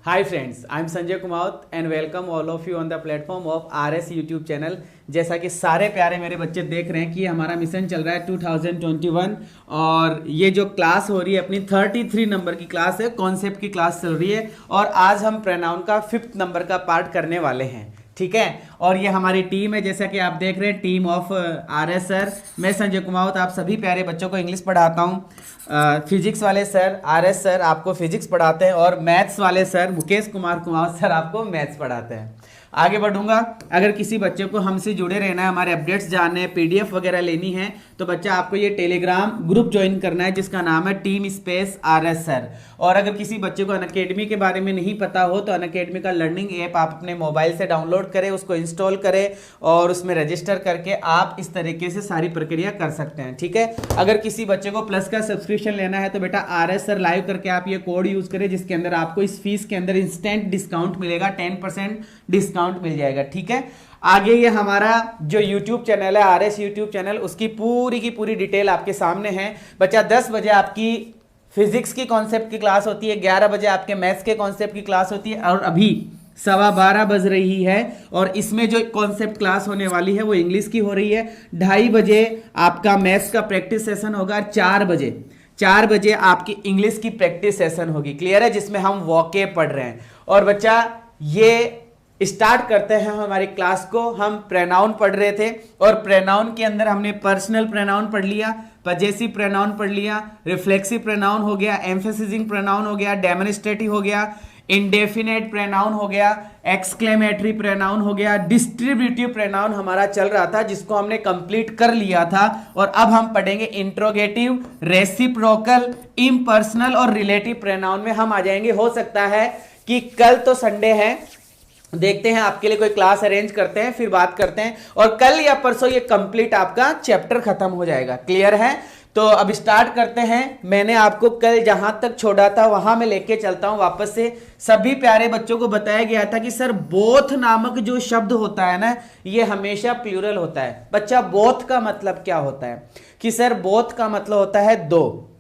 Hi friends, I am Sanjay Kumaut and welcome all of you on the platform of RS YouTube channel। जैसा कि सारे प्यारे मेरे बच्चे देख रहे हैं कि हमारा मिशन चल रहा है 2021 और ये जो क्लास हो रही है अपनी 33 नंबर की क्लास है, कॉन्सेप्ट की क्लास चल रही है और आज हम प्रोनाउन का 5th नंबर का पार्ट करने वाले हैं। ठीक है, और ये हमारी टीम है, जैसा कि आप देख रहे हैं, टीम ऑफ RS सर। मैं संजय कुमावत आप सभी प्यारे बच्चों को इंग्लिश पढ़ाता हूँ। फिजिक्स वाले सर RS सर आपको फिजिक्स पढ़ाते हैं और मैथ्स वाले सर मुकेश कुमार कुमावत सर आपको मैथ्स पढ़ाते हैं। आगे बढ़ूंगा, अगर किसी बच्चे को हमसे जुड़े रहना है, हमारे अपडेट्स जानने हैं, PDF वगैरह लेनी है, तो बच्चा आपको ये टेलीग्राम ग्रुप ज्वाइन करना है जिसका नाम है टीम स्पेस RS सर। और अगर किसी बच्चे को अनअकैडमी के बारे में नहीं पता हो तो अनअकैडमी का लर्निंग ऐप आप अपने मोबाइल से डाउनलोड करें, उसको इंस्टॉल करें और उसमें रजिस्टर करके आप इस तरीके से सारी प्रक्रिया कर सकते हैं। ठीक है, अगर किसी बच्चे को प्लस का सब्सक्रिप्शन लेना है तो बेटा RS सर लाइव करके आप ये कोड यूज करें जिसके अंदर आपको इस फीस के अंदर इंस्टेंट डिस्काउंट मिलेगा, 10% डिस्काउंट मिल जाएगा। ठीक है, आगे ये हमारा जो YouTube चैनल है RS YouTube चैनल, उसकी पूरी की पूरी डिटेल आपके सामने है। बच्चा 10 बजे आपकी फिजिक्स की कॉन्सेप्ट की क्लास होती है, 11 बजे आपके मैथ्स के कॉन्सेप्ट की क्लास होती है और अभी 12:15 बज रही है और इसमें जो कॉन्सेप्ट क्लास होने वाली है वो इंग्लिश की हो रही है। 2:30 बजे आपका मैथ्स का प्रैक्टिस सेशन होगा, 4 बजे आपकी इंग्लिश की प्रैक्टिस सेशन होगी। क्लियर है, जिसमें हम वॉके पढ़ रहे हैं। और बच्चा ये स्टार्ट करते हैं हमारी क्लास को। हम प्रोनाउन पढ़ रहे थे और प्रोनाउन के अंदर हमने पर्सनल प्रोनाउन पढ़ लिया, पजेसिव प्रोनाउन पढ़ लिया, रिफ्लेक्सिव प्रोनाउन हो गया, एम्फेसिजिंग प्रोनाउन हो गया, डेमोन्स्ट्रेटिव हो गया, इंडेफिनेट प्रोनाउन हो गया, एक्सक्लेमेटरी प्रोनाउन हो गया, डिस्ट्रीब्यूटिव प्रोनाउन हमारा चल रहा था जिसको हमने कंप्लीट कर लिया था। और अब हम पढ़ेंगे इंट्रोगेटिव, रेसिप्रोकल, इम्पर्सनल और रिलेटिव प्रोनाउन में हम आ जाएंगे। हो सकता है कि कल तो संडे है, देखते हैं आपके लिए कोई क्लास अरेंज करते हैं, फिर बात करते हैं और कल या परसों ये कंप्लीट आपका चैप्टर खत्म हो जाएगा। क्लियर है, तो अब स्टार्ट करते हैं। मैंने आपको कल जहां तक छोड़ा था वहां मैं लेके चलता हूं वापस से। सभी प्यारे बच्चों को बताया गया था कि सर बोथ नामक जो शब्द होता है ना, ये हमेशा प्लूरल होता है। बच्चा बोथ का मतलब क्या होता है कि सर बोथ का मतलब होता है दो,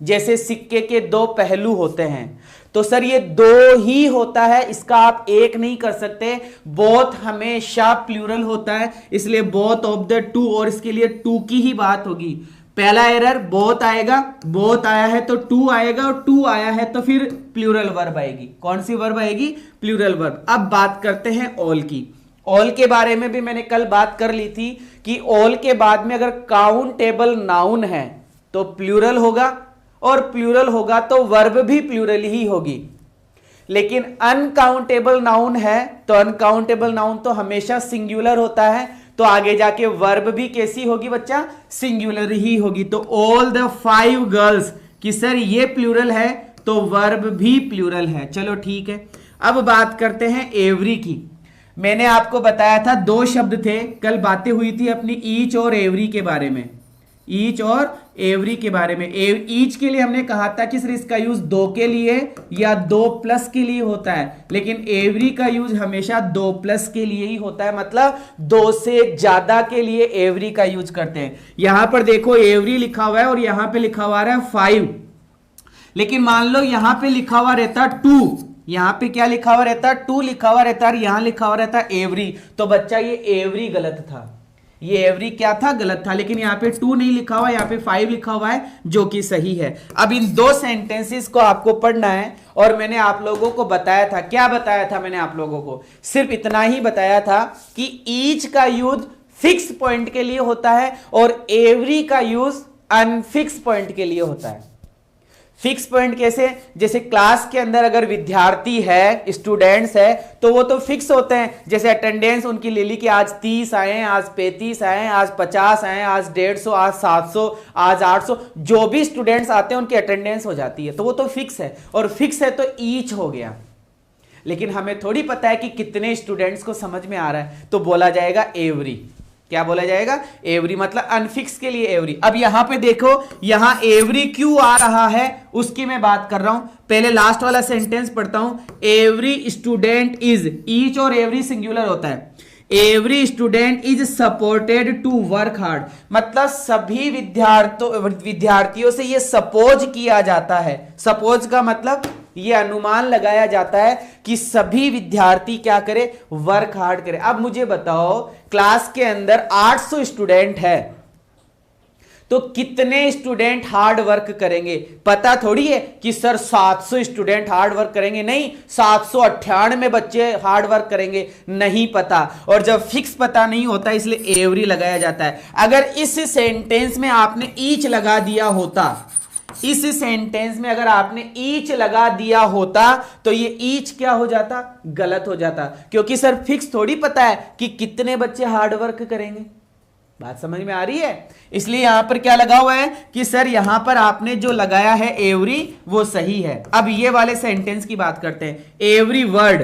जैसे सिक्के के दो पहलू होते हैं, तो सर ये दो ही होता है, इसका आप एक नहीं कर सकते। बोथ हमेशा प्लूरल होता है, इसलिए बोथ ऑफ द टू, और इसके लिए टू की ही बात होगी। पहला एरर बोथ आएगा, बोथ आया है तो टू आएगा और टू आया है तो फिर प्लूरल वर्ब आएगी। कौन सी वर्ब आएगी? Plural verb. अब बात करते हैं ऑल की। ऑल के बारे में भी मैंने कल बात कर ली थी कि ऑल के बाद में अगर काउंटेबल नाउन है तो प्लूरल होगा और प्लूरल होगा तो वर्ब भी प्लूरल ही होगी। लेकिन अनकाउंटेबल नाउन है तो अनकाउंटेबल नाउन तो हमेशा सिंगुलर होता है, तो आगे जाके वर्ब भी कैसी होगी बच्चा? सिंगुलर ही होगी। तो ऑल द 5 गर्ल्स कि सर ये प्लूरल है तो वर्ब भी प्लूरल है। चलो ठीक है, अब बात करते हैं एवरी की। मैंने आपको बताया था 2 शब्द थे, कल बातें हुई थी अपनी ईच और एवरी के बारे में। ईच और एवरी के बारे में। ईच के लिए हमने कहा था कि सर इसका यूज 2 के लिए या 2+ के लिए होता है, लेकिन एवरी का यूज हमेशा 2+ के लिए ही होता है, मतलब 2 से ज्यादा के लिए एवरी का यूज करते हैं। यहां पर देखो एवरी लिखा हुआ है और यहां पे लिखा हुआ है 5, लेकिन मान लो यहां पे लिखा हुआ रहता 2, यहां पे क्या लिखा हुआ रहता? 2 लिखा हुआ रहता और यहां लिखा हुआ रहता एवरी, तो बच्चा ये एवरी गलत था, ये एवरी क्या था? गलत था। लेकिन यहाँ पे 2 नहीं लिखा हुआ, यहाँ पे 5 लिखा हुआ है जो कि सही है। अब इन 2 सेंटेंसेस को आपको पढ़ना है और मैंने आप लोगों को बताया था, क्या बताया था मैंने आप लोगों को? सिर्फ इतना ही बताया था कि ईच का यूज फिक्स पॉइंट के लिए होता है और एवरी का यूज अनफिक्स पॉइंट के लिए होता है। फिक्स पॉइंट कैसे? जैसे क्लास के अंदर अगर विद्यार्थी है, स्टूडेंट्स है, तो वो तो फिक्स होते हैं। जैसे अटेंडेंस उनकी ले ली कि आज 30 आए, आज 35 आए, आज 50 आए, आज 150, आज 700, आज 800, जो भी स्टूडेंट्स आते हैं उनकी अटेंडेंस हो जाती है, तो वो तो फिक्स है। और फिक्स है तो ईच हो गया। लेकिन हमें थोड़ी पता है कि कितने स्टूडेंट्स को समझ में आ रहा है, तो बोला जाएगा एवरी। क्या बोला जाएगा? एवरी, मतलब अनफिक्स के लिए एवरी। अब यहां पे देखो, यहां एवरी क्यों आ रहा है उसकी मैं बात कर रहा हूं। पहले लास्ट वाला सेंटेंस पढ़ता हूं। एवरी स्टूडेंट इज, ईच और एवरी सिंगुलर होता है। Every student is supported to work hard, मतलब सभी विद्यार्थियों से यह सपोज किया जाता है। सपोज का मतलब ये अनुमान लगाया जाता है कि सभी विद्यार्थी क्या करें, वर्क हार्ड करें। अब मुझे बताओ, क्लास के अंदर 800 स्टूडेंट है तो कितने स्टूडेंट हार्ड वर्क करेंगे? पता थोड़ी है कि सर 700 स्टूडेंट हार्ड वर्क करेंगे, नहीं, 798 बच्चे हार्ड वर्क करेंगे, नहीं पता। और जब फिक्स पता नहीं होता इसलिए एवरी लगाया जाता है। अगर इस सेंटेंस में आपने ईच लगा दिया होता, इस सेंटेंस में अगर आपने ईच लगा दिया होता तो ये ईच क्या हो जाता, गलत हो जाता, क्योंकि सर फिक्स थोड़ी पता है कि कितने बच्चे हार्ड वर्क करेंगे। बात समझ में आ रही है? इसलिए यहां पर क्या लगा हुआ है कि सर यहां पर आपने जो लगाया है एवरी वो सही है। अब ये वाले सेंटेंस की बात करते हैं। एवरी वर्ड,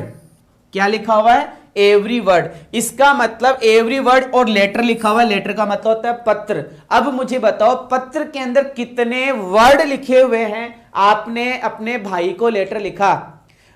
क्या लिखा हुआ है? Every word. इसका मतलब एवरी वर्ड और लेटर लिखा हुआ है, लेटर का मतलब होता है पत्र। अब मुझे बताओ पत्र के अंदर कितने वर्ड लिखे हुए हैं? आपने अपने भाई को लेटर लिखा,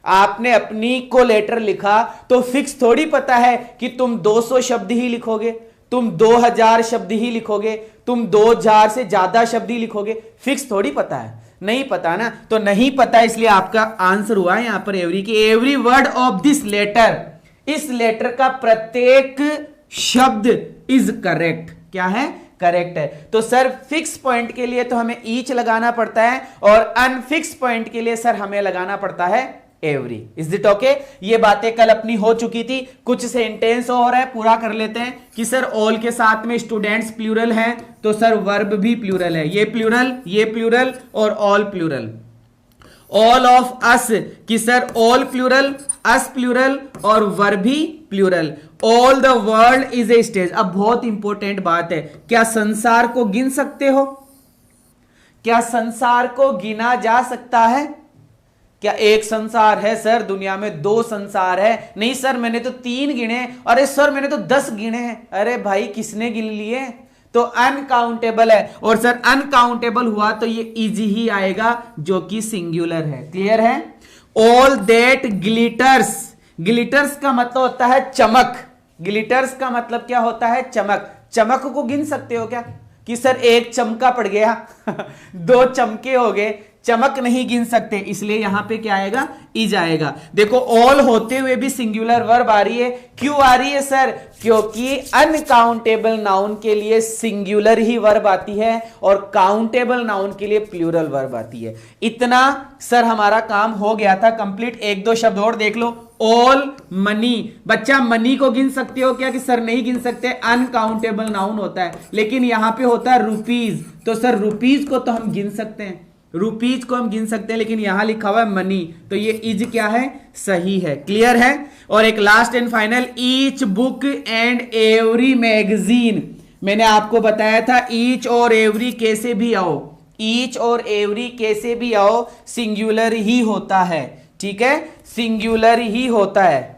आपने अपनी को लेटर लिखा, तो फिक्स थोड़ी पता है कि तुम 200 शब्द ही लिखोगे, तुम 2000 शब्द ही लिखोगे, तुम 2000 से ज्यादा शब्द ही लिखोगे, फिक्स थोड़ी पता है, नहीं पता ना। तो नहीं पता, इसलिए आपका आंसर हुआ है यहां पर एवरी की every word of this letter, इस लेटर का प्रत्येक शब्द इज करेक्ट। क्या है? करेक्ट है। तो सर फिक्स पॉइंट के लिए तो हमें ईच लगाना पड़ता है और अनफिक्स पॉइंट के लिए सर हमें लगाना पड़ता है एवरी। Is it okay? ये बातें कल अपनी हो चुकी थी। कुछ सेंटेंस और है, पूरा कर लेते हैं कि सर ऑल के साथ में स्टूडेंट्स प्लूरल हैं, तो सर वर्ब भी प्लूरल है। ये प्लूरल और all plural. All of us, कि sir all plural, us plural और वर्ब भी plural. All the world is a stage. अब बहुत इंपॉर्टेंट बात है, क्या संसार को गिन सकते हो? क्या संसार को गिना जा सकता है? क्या एक संसार है सर दुनिया में? 2 संसार है? नहीं सर मैंने तो 3 गिने। अरे सर मैंने तो 10 गिने हैं। अरे भाई किसने गिन लिए? तो अनकाउंटेबल है। और सर अनकाउंटेबल हुआ तो ये इजी ही आएगा जो कि सिंगुलर है। क्लियर है? ऑल दैट ग्लिटर्स, ग्लिटर्स का मतलब होता है चमक। ग्लिटर्स का मतलब क्या होता है? चमक। चमक को गिन सकते हो क्या कि सर एक चमका पड़ गया 2 चमके हो गए? चमक नहीं गिन सकते, इसलिए यहां पे क्या आएगा? इज आएगा। देखो ऑल होते हुए भी सिंगुलर वर्ब आ रही है। क्यों आ रही है सर? क्योंकि अनकाउंटेबल नाउन के लिए सिंगुलर ही वर्ब आती है और काउंटेबल नाउन के लिए प्लूरल वर्ब आती है। इतना सर हमारा काम हो गया था कंप्लीट। 1-2 शब्द और देख लो। ऑल मनी, बच्चा मनी को गिन सकते हो क्या? कि सर नहीं गिन सकते, अनकाउंटेबल नाउन होता है। लेकिन यहां पे होता है रुपीज, तो सर रुपीज को तो हम गिन सकते हैं, रुपीज को हम गिन सकते हैं, लेकिन यहां लिखा हुआ है मनी, तो ये इज क्या है? सही है। क्लियर है? और एक last and final, each book and every magazine. मैंने आपको बताया था ईच और एवरी कैसे भी आओ, ईच और एवरी कैसे भी आओ सिंगुलर ही होता है। ठीक है? सिंगुलर ही होता है।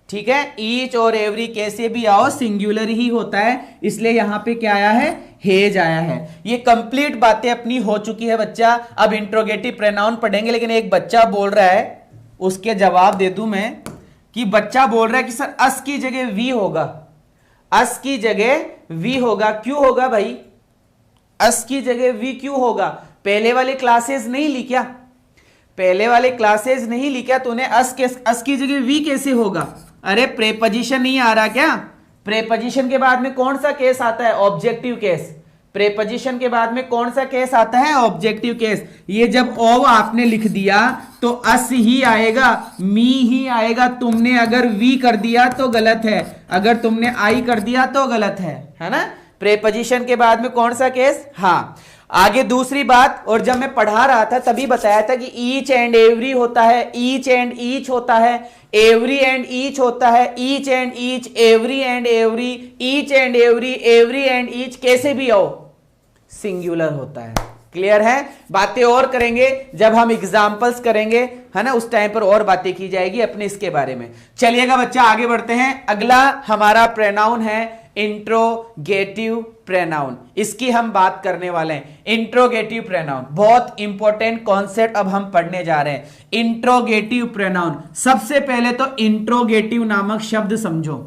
ठीक है? ईच और एवरी कैसे भी आओ सिंगुलर ही होता है, इसलिए यहां पे क्या आया है? हेज आया है। ये कंप्लीट बातें अपनी हो चुकी है बच्चा। अब इंट्रोगेटिव प्रोनाउन पढ़ेंगे, लेकिन एक बच्चा बोल रहा है, उसके जवाब दे दूं मैं कि बच्चा बोल रहा है कि सर अस की जगह वी होगा, अस की जगह वी होगा। क्यों होगा भाई? अस की जगह वी क्यों होगा? पहले वाले क्लासेस नहीं ली क्या? पहले वाले क्लासेस नहीं ली क्या? तूने अस की जगह वी कैसे होगा? अरे प्रेपोजिशन नहीं आ रहा क्या? प्रेपोजिशन के बाद में कौन सा केस आता है? Objective case. प्रेपोजिशन के बाद में कौन सा केस आता है? Objective case. ये जब ओ आपने लिख दिया तो अस ही आएगा, मी ही आएगा। तुमने अगर वी कर दिया तो गलत है, अगर तुमने आई कर दिया तो गलत है ना? प्रेपोजिशन के बाद में कौन सा केस? हाँ। आगे दूसरी बात, और जब मैं पढ़ा रहा था तभी बताया था कि ईच एंड एवरी होता है, ईच एंड ईच होता है, एवरी एंड ईच होता है, each and each, every and every, each and every, every and each कैसे भी आओ सिंगुलर होता है। क्लियर है? बातें और करेंगे जब हम एग्जाम्पल्स करेंगे, है ना, उस टाइम पर और बातें की जाएगी अपने इसके बारे में। चलिएगा बच्चा आगे बढ़ते हैं। अगला हमारा प्रोनाउन है इंट्रोगेटिव प्रोनाउन। इसकी हम बात करने वाले हैं। इंट्रोगेटिव प्रोनाउन बहुत इंपॉर्टेंट कॉन्सेप्ट अब हम पढ़ने जा रहे हैं। इंट्रोगेटिव प्रोनाउन, सबसे पहले तो इंट्रोगेटिव नामक शब्द समझो।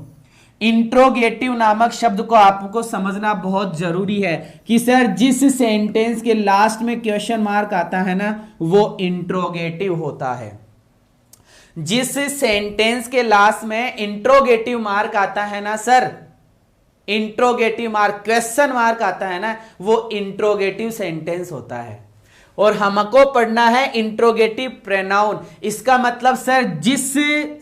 इंट्रोगेटिव नामक शब्द को आपको समझना बहुत जरूरी है कि सर जिस सेंटेंस के लास्ट में क्वेश्चन मार्क आता है ना वो इंट्रोगेटिव होता है। जिस सेंटेंस के लास्ट में इंट्रोगेटिव मार्क आता है ना sir, interrogative mark question mark आता है ना, वो इंट्रोगेटिव सेंटेंस होता है। और हमको पढ़ना है इंट्रोगेटिव प्रोनाउन। इसका मतलब सर जिस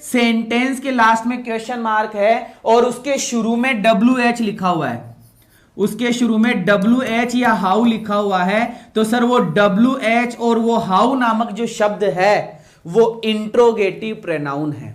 सेंटेंस के लास्ट में क्वेश्चन मार्क है और उसके शुरू में WH लिखा हुआ है, उसके शुरू में WH या हाउ लिखा हुआ है, तो सर वो WH और वो हाउ नामक जो शब्द है वो इंट्रोगेटिव प्रोनाउन है।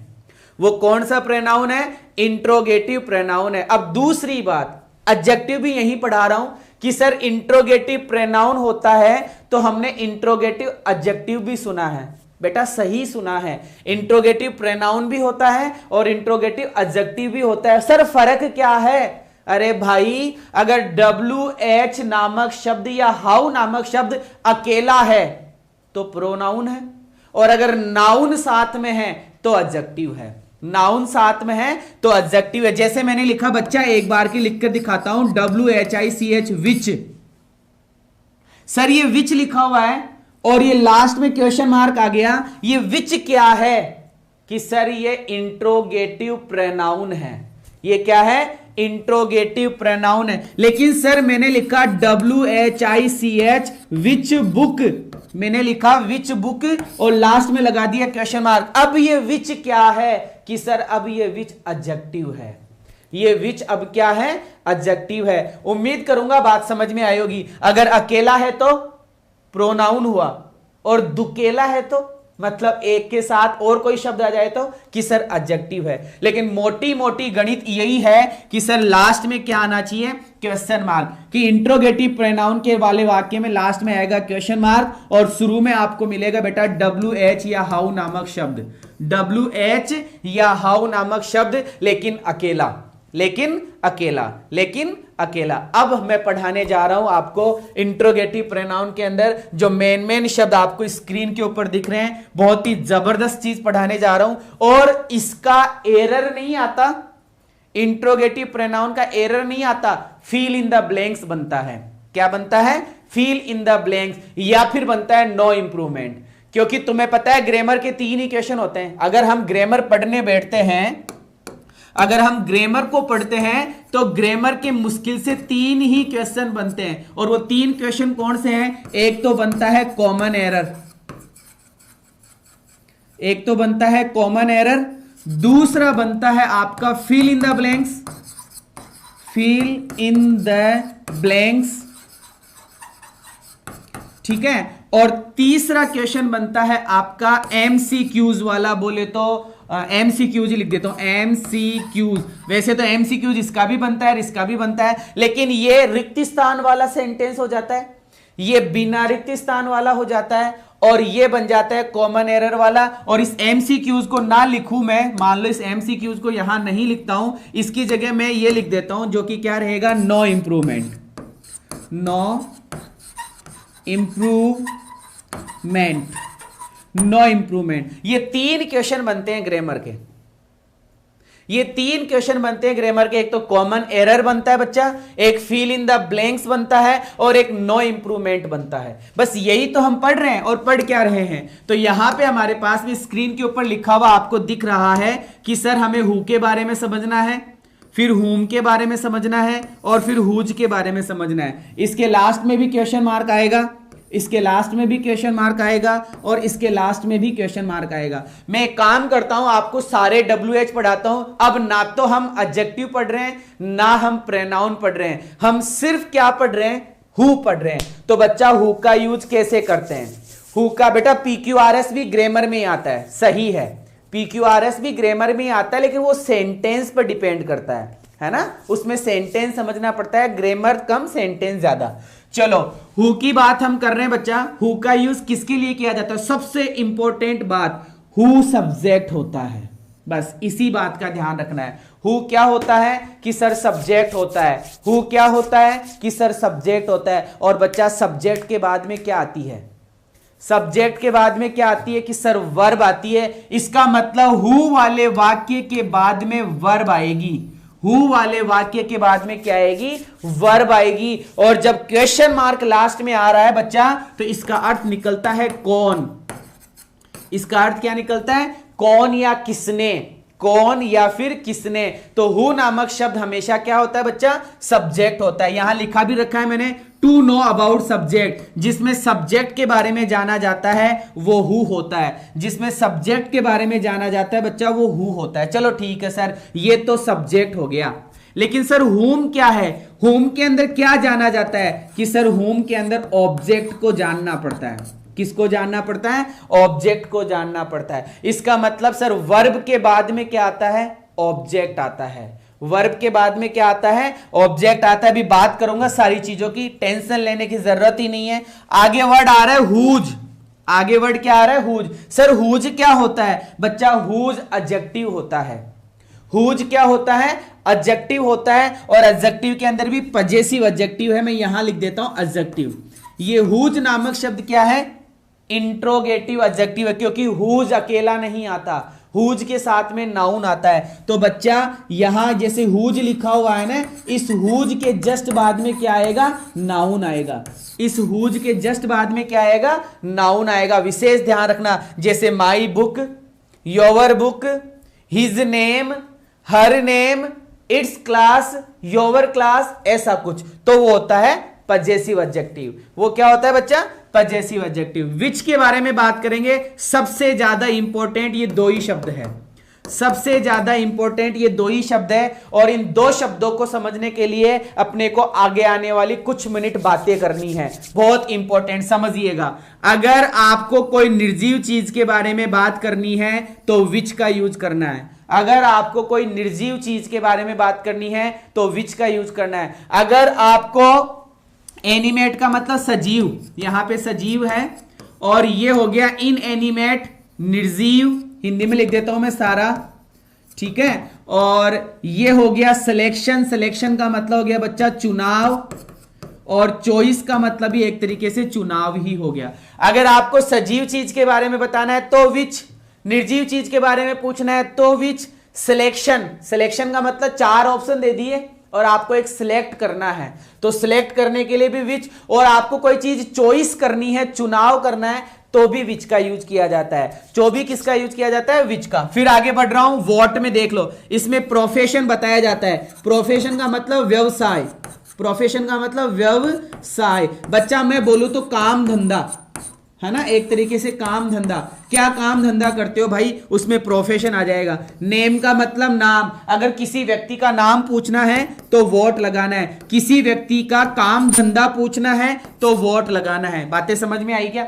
वो कौन सा प्रोनाउन है? इंट्रोगेटिव प्रोनाउन है। अब दूसरी बात, एडजेक्टिव भी यही पढ़ा रहा हूं कि सर इंट्रोगेटिव प्रोनाउन होता है, तो हमने इंट्रोगेटिव एडजेक्टिव भी सुना है। बेटा सही सुना है, इंट्रोगेटिव प्रोनाउन भी होता है और इंट्रोगेटिव एडजेक्टिव भी होता है। सर फर्क क्या है? अरे भाई, अगर WH नामक शब्द या हाउ नामक शब्द अकेला है तो प्रोनाउन है, और अगर नाउन साथ में है तो एडजेक्टिव है। नाउन साथ में है तो एडजेक्टिव है। जैसे मैंने लिखा बच्चा, एक बार की लिखकर दिखाता हूं, WHICH विच। सर ये विच लिखा हुआ है और ये लास्ट में क्वेश्चन मार्क आ गया। ये विच क्या है? कि सर ये इंट्रोगेटिव प्रोनाउन है। ये क्या है? इंट्रोगेटिव प्रोनाउन है। लेकिन सर मैंने लिखा WHICH विच बुक, मैंने लिखा विच बुक और लास्ट में लगा दिया क्वेश्चन मार्क। अब ये विच क्या है? कि सर अब ये विच एडजेक्टिव है। ये विच अब क्या है? एडजेक्टिव है। उम्मीद करूंगा बात समझ में आई होगी। अगर अकेला है तो प्रोनाउन हुआ, और दुकेला है तो मतलब एक के साथ और कोई शब्द आ जाए तो कि सर एडजेक्टिव है। लेकिन मोटी मोटी गणित यही है कि सर लास्ट में क्या आना चाहिए? Question mark. कि इंट्रोगेटिव प्रोनाउन के वाले वाक्य में लास्ट में आएगा क्वेश्चन मार्क और शुरू में आपको मिलेगा बेटा WH या हाउ नामक शब्द। WH या हाउ नामक शब्द, लेकिन अकेला, लेकिन अकेला, लेकिन अकेला। अब मैं पढ़ाने जा रहा हूं आपको इंट्रोगेटिव प्रोनाउन के अंदर जो मेन शब्द आपको स्क्रीन के ऊपर दिख रहे हैं। बहुत ही जबरदस्त चीज पढ़ाने जा रहा हूं और इसका एरर नहीं आता। इंट्रोगेटिव प्रोनाउन का एरर नहीं आता। फिल इन द ब्लैंक्स बनता है। क्या बनता है? फिल इन द ब्लैंक्स, या फिर बनता है नो इंप्रूवमेंट। क्योंकि तुम्हें पता है ग्रामर के 3 ही क्वेश्चन होते हैं। अगर हम ग्रामर पढ़ने बैठते हैं, अगर हम ग्रामर को पढ़ते हैं तो ग्रामर के मुश्किल से 3 ही क्वेश्चन बनते हैं। और वो 3 क्वेश्चन कौन से हैं? एक तो बनता है कॉमन एरर, एक तो बनता है कॉमन एरर, दूसरा बनता है आपका fill in the blanks, fill in the blanks, ठीक है, और तीसरा क्वेश्चन बनता है आपका MCQs वाला। बोले तो MCQs लिख देता हूं, MCQs। वैसे तो MCQs इसका भी बनता है और इसका भी बनता है, लेकिन ये रिक्त स्थान वाला सेंटेंस हो जाता है, ये बिना रिक्त स्थान वाला हो जाता है, और ये बन जाता है कॉमन एरर वाला। और इस MCQs को ना लिखूं मैं, मान लो इस MCQs को यहां नहीं लिखता हूं, इसकी जगह मैं ये लिख देता हूं, जो कि क्या रहेगा? No improvement, no improvement, no improvement. ये 3 क्वेश्चन बनते हैं ग्रामर के। ये 3 क्वेश्चन बनते हैं ग्रामर के। एक तो कॉमन एरर बनता है बच्चा, एक फिल इन द ब्लैंक्स बनता है, और एक नो इंप्रूवमेंट बनता है। बस यही तो हम पढ़ रहे हैं। और पढ़ क्या रहे हैं? तो यहां पे हमारे पास भी स्क्रीन के ऊपर लिखा हुआ आपको दिख रहा है कि सर हमें हु के बारे में समझना है, फिर हुम के बारे में समझना है, और फिर हुज के बारे में समझना है। इसके लास्ट में भी क्वेश्चन मार्क आएगा, इसके लास्ट में भी क्वेश्चन मार्क आएगा, और इसके लास्ट में भी क्वेश्चन मार्क आएगा। मैं एक काम करता हूं, आपको सारे WH पढ़ाता हूं। अब ना तो हम एडजेक्टिव पढ़ रहे हैं, ना हम प्रोनाउन पढ़ रहे हैं, हम सिर्फ क्या पढ़ रहे हैं? हु पढ़ रहे हैं। तो बच्चा हु का यूज कैसे करते हैं? हु का बेटा PQRS भी ग्रामर में ही आता है, सही है, PQRS भी ग्रामर में ही आता है, लेकिन वो सेंटेंस पर डिपेंड करता है ना? उसमें सेंटेंस समझना पड़ता है, ग्रामर कम सेंटेंस ज्यादा। चलो हु की बात हम कर रहे हैं बच्चा। हु का यूज किसके लिए किया जाता है? सबसे इंपॉर्टेंट बात, हु सब्जेक्ट होता है। बस इसी बात का ध्यान रखना है। हु क्या होता है? कि सर सब्जेक्ट होता है। हु क्या होता है? कि सर सब्जेक्ट होता है। और बच्चा सब्जेक्ट के बाद में क्या आती है? सब्जेक्ट के बाद में क्या आती है? कि सर वर्ब आती है। इसका मतलब हु वाले वाक्य के बाद में वर्ब आएगी। हु वाले वाक्य के बाद में क्या आएगी, वर्ब आएगी। और जब क्वेश्चन मार्क लास्ट में आ रहा है बच्चा, तो इसका अर्थ निकलता है कौन। इसका अर्थ क्या निकलता है, कौन या किसने, कौन या फिर किसने। तो हु नामक शब्द हमेशा क्या होता है बच्चा, सब्जेक्ट होता है। यहां लिखा भी रखा है मैंने, टू नो अबाउट सब्जेक्ट, जिसमें सब्जेक्ट के बारे में जाना जाता है वो हु होता है। जिसमें सब्जेक्ट के बारे में जाना जाता है बच्चा वो हु होता है। चलो ठीक है सर, ये तो सब्जेक्ट हो गया, लेकिन सर हुम क्या है, हुम के अंदर क्या जाना जाता है, कि सर हुम के अंदर ऑब्जेक्ट को जानना पड़ता है। किसको जानना पड़ता है, ऑब्जेक्ट को जानना पड़ता है। इसका मतलब सर वर्ब के बाद में क्या आता है, ऑब्जेक्ट आता है। वर्ब के बाद में क्या आता है, ऑब्जेक्ट आता है। अभी बात करूंगा सारी चीजों की, टेंशन लेने की जरूरत ही नहीं है। आगे वर्ड आ रहा है हुज, आगे वर्ड क्या आ रहा है, हुज। सर हुज क्या होता है बच्चा, हुज एडजेक्टिव होता है। हुज क्या होता है, एडजेक्टिव होता है। और एडजेक्टिव के अंदर भी पजेसिव एडजेक्टिव है, मैं यहां लिख देता हूं एडजेक्टिव। ये हुज नामक शब्द क्या है, इंट्रोगेटिव एडजेक्टिव है, क्योंकि हुज अकेला नहीं आता, हुज के साथ में नाउन आता है। तो बच्चा यहां जैसे हुज लिखा हुआ है ना, इस हुज के जस्ट बाद में क्या आएगा, नाउन आएगा। इस हुज के जस्ट बाद में क्या आएगा, नाउन आएगा। विशेष ध्यान रखना, जैसे my book, your book, his name, her name, it's class, your class, ऐसा कुछ, तो वो होता है पजेसिव एडजेक्टिव। वो क्या होता है बच्चा, पजेसिव एडजेक्टिव। विच के बारे में बात करेंगे, सबसे ज्यादा इंपॉर्टेंट ये दो ही शब्द है, सबसे ज्यादा इंपॉर्टेंट ये दो ही शब्द है। और इन दो शब्दों को समझने के लिए अपने को आगे आने वाली कुछ मिनट बातें करनी है, बहुत इंपॉर्टेंट, समझिएगा। अगर आपको कोई निर्जीव चीज के बारे में बात करनी है तो विच का यूज करना है। अगर आपको कोई निर्जीव चीज के बारे में बात करनी है तो विच का यूज करना है। अगर आपको एनिमेट का मतलब सजीव, यहां पे सजीव है, और ये हो गया इन एनिमेट निर्जीव, हिंदी में लिख देता हूं मैं सारा, ठीक है। और ये हो गया सिलेक्शन, सिलेक्शन का मतलब हो गया बच्चा चुनाव, और चॉइस का मतलब भी एक तरीके से चुनाव ही हो गया। अगर आपको सजीव चीज के बारे में बताना है तो विच, निर्जीव चीज के बारे में पूछना है तो विच, सिलेक्शन, सिलेक्शन का मतलब चार ऑप्शन दे दिए और आपको एक सिलेक्ट करना है, तो सिलेक्ट करने के लिए भी विच। और आपको कोई चीज चॉइस करनी है, चुनाव करना है, तो भी विच का यूज किया जाता है। जो भी किसका यूज किया जाता है, विच का। फिर आगे बढ़ रहा हूं, वॉट में देख लो, इसमें प्रोफेशन बताया जाता है। प्रोफेशन का मतलब व्यवसाय, प्रोफेशन का मतलब व्यवसाय। बच्चा मैं बोलूं तो काम धंधा है ना, एक तरीके से काम धंधा। क्या काम धंधा करते हो भाई, उसमें प्रोफेशन आ जाएगा। नेम का मतलब नाम, अगर किसी व्यक्ति का नाम पूछना है तो वोट लगाना है। किसी व्यक्ति का काम धंधा पूछना है तो वोट लगाना है। बातें समझ में आई क्या,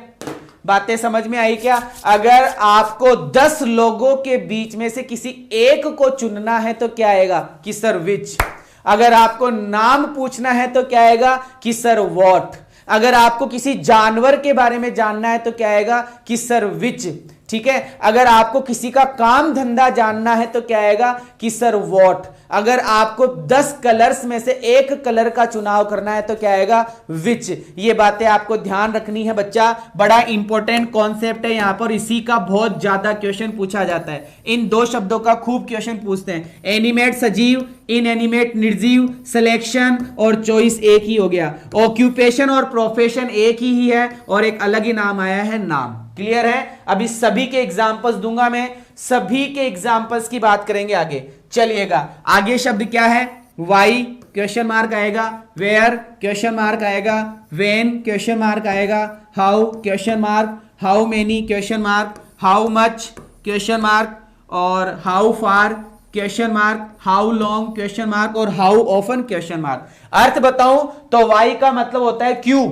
बातें समझ में आई क्या। अगर आपको 10 लोगों के बीच में से किसी एक को चुनना है तो क्या आएगा, कि सर विच। अगर आपको नाम पूछना है तो क्या आएगा, कि सर वोट। अगर आपको किसी जानवर के बारे में जानना है तो क्या आएगा, कि सर विच, ठीक है। अगर आपको किसी का काम धंधा जानना है तो क्या आएगा, कि सर वॉट। अगर आपको 10 कलर्स में से एक कलर का चुनाव करना है तो क्या आएगा, विच। ये बातें आपको ध्यान रखनी है बच्चा, बड़ा इंपॉर्टेंट कॉन्सेप्ट है यहां पर, इसी का बहुत ज्यादा क्वेश्चन पूछा जाता है। इन दो शब्दों का खूब क्वेश्चन पूछते हैं, एनिमेट सजीव, इन एनिमेट निर्जीव, सिलेक्शन और चॉइस एक ही हो गया। ऑक्यूपेशन और प्रोफेशन एक ही है, और एक अलग ही नाम आया है नाम। क्लियर है। अभी सभी के एग्जांपल्स दूंगा मैं, सभी के एग्जांपल्स की बात करेंगे आगे। चलिएगा आगे, शब्द क्या है, वाई क्वेश्चन मार्क आएगा, वेयर क्वेश्चन मार्क आएगा, वेन क्वेश्चन मार्क आएगा, how question mark, how many question mark, how much question mark, और how far question mark, how long question mark, और हाउ ऑफन क्वेश्चन मार्क। अर्थ बताऊं तो Y का मतलब होता है क्यों,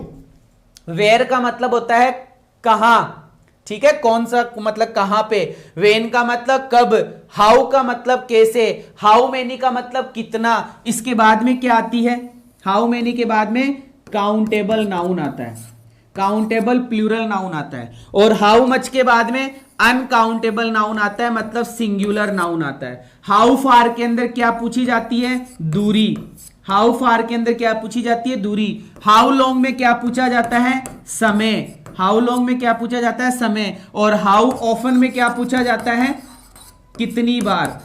वेयर का मतलब होता है कहां, ठीक है, कौन सा मतलब कहां पे, वेन का मतलब कब, हाउ का मतलब कैसे, हाउ मेनी का मतलब कितना। इसके बाद में क्या आती है, हाउ मेनी के बाद में काउंटेबल नाउन आता है, काउंटेबल प्लूरल नाउन आता है। और हाउ मच के बाद में अनकाउंटेबल नाउन आता है, मतलब सिंगुलर नाउन आता है। हाउ फार के अंदर क्या पूछी जाती है, दूरी। हाउ फार के अंदर क्या पूछी जाती है, दूरी। हाउ लॉन्ग में क्या पूछा जाता है, समय। हाउ लॉन्ग में क्या पूछा जाता है, समय। और हाउ ऑफन में क्या पूछा जाता है, कितनी बार,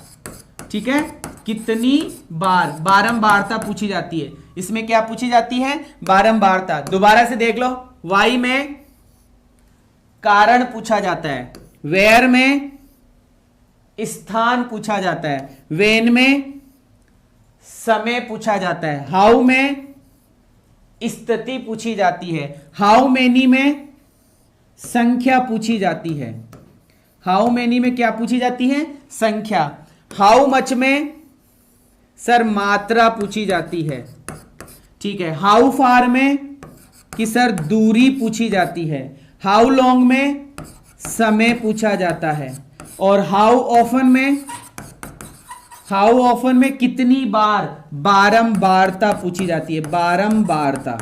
ठीक है, कितनी बार, बारंबारता पूछी जाती है। इसमें क्या पूछी जाती है? बारंबारता। दोबारा से देख लो, वाई में कारण पूछा जाता है, वेयर में स्थान पूछा जाता है, वेन में समय पूछा जाता है, हाउ में स्थिति पूछी जाती है, हाउ मेनी में संख्या पूछी जाती है। हाउ मेनी में क्या पूछी जाती है? संख्या। हाउ मच में सर मात्रा पूछी जाती है, ठीक है। हाउ फार में कि सर दूरी पूछी जाती है। हाउ लॉन्ग में समय पूछा जाता है। और हाउ ऑफन में कितनी बार, बारंबारता पूछी जाती है। बारंबारता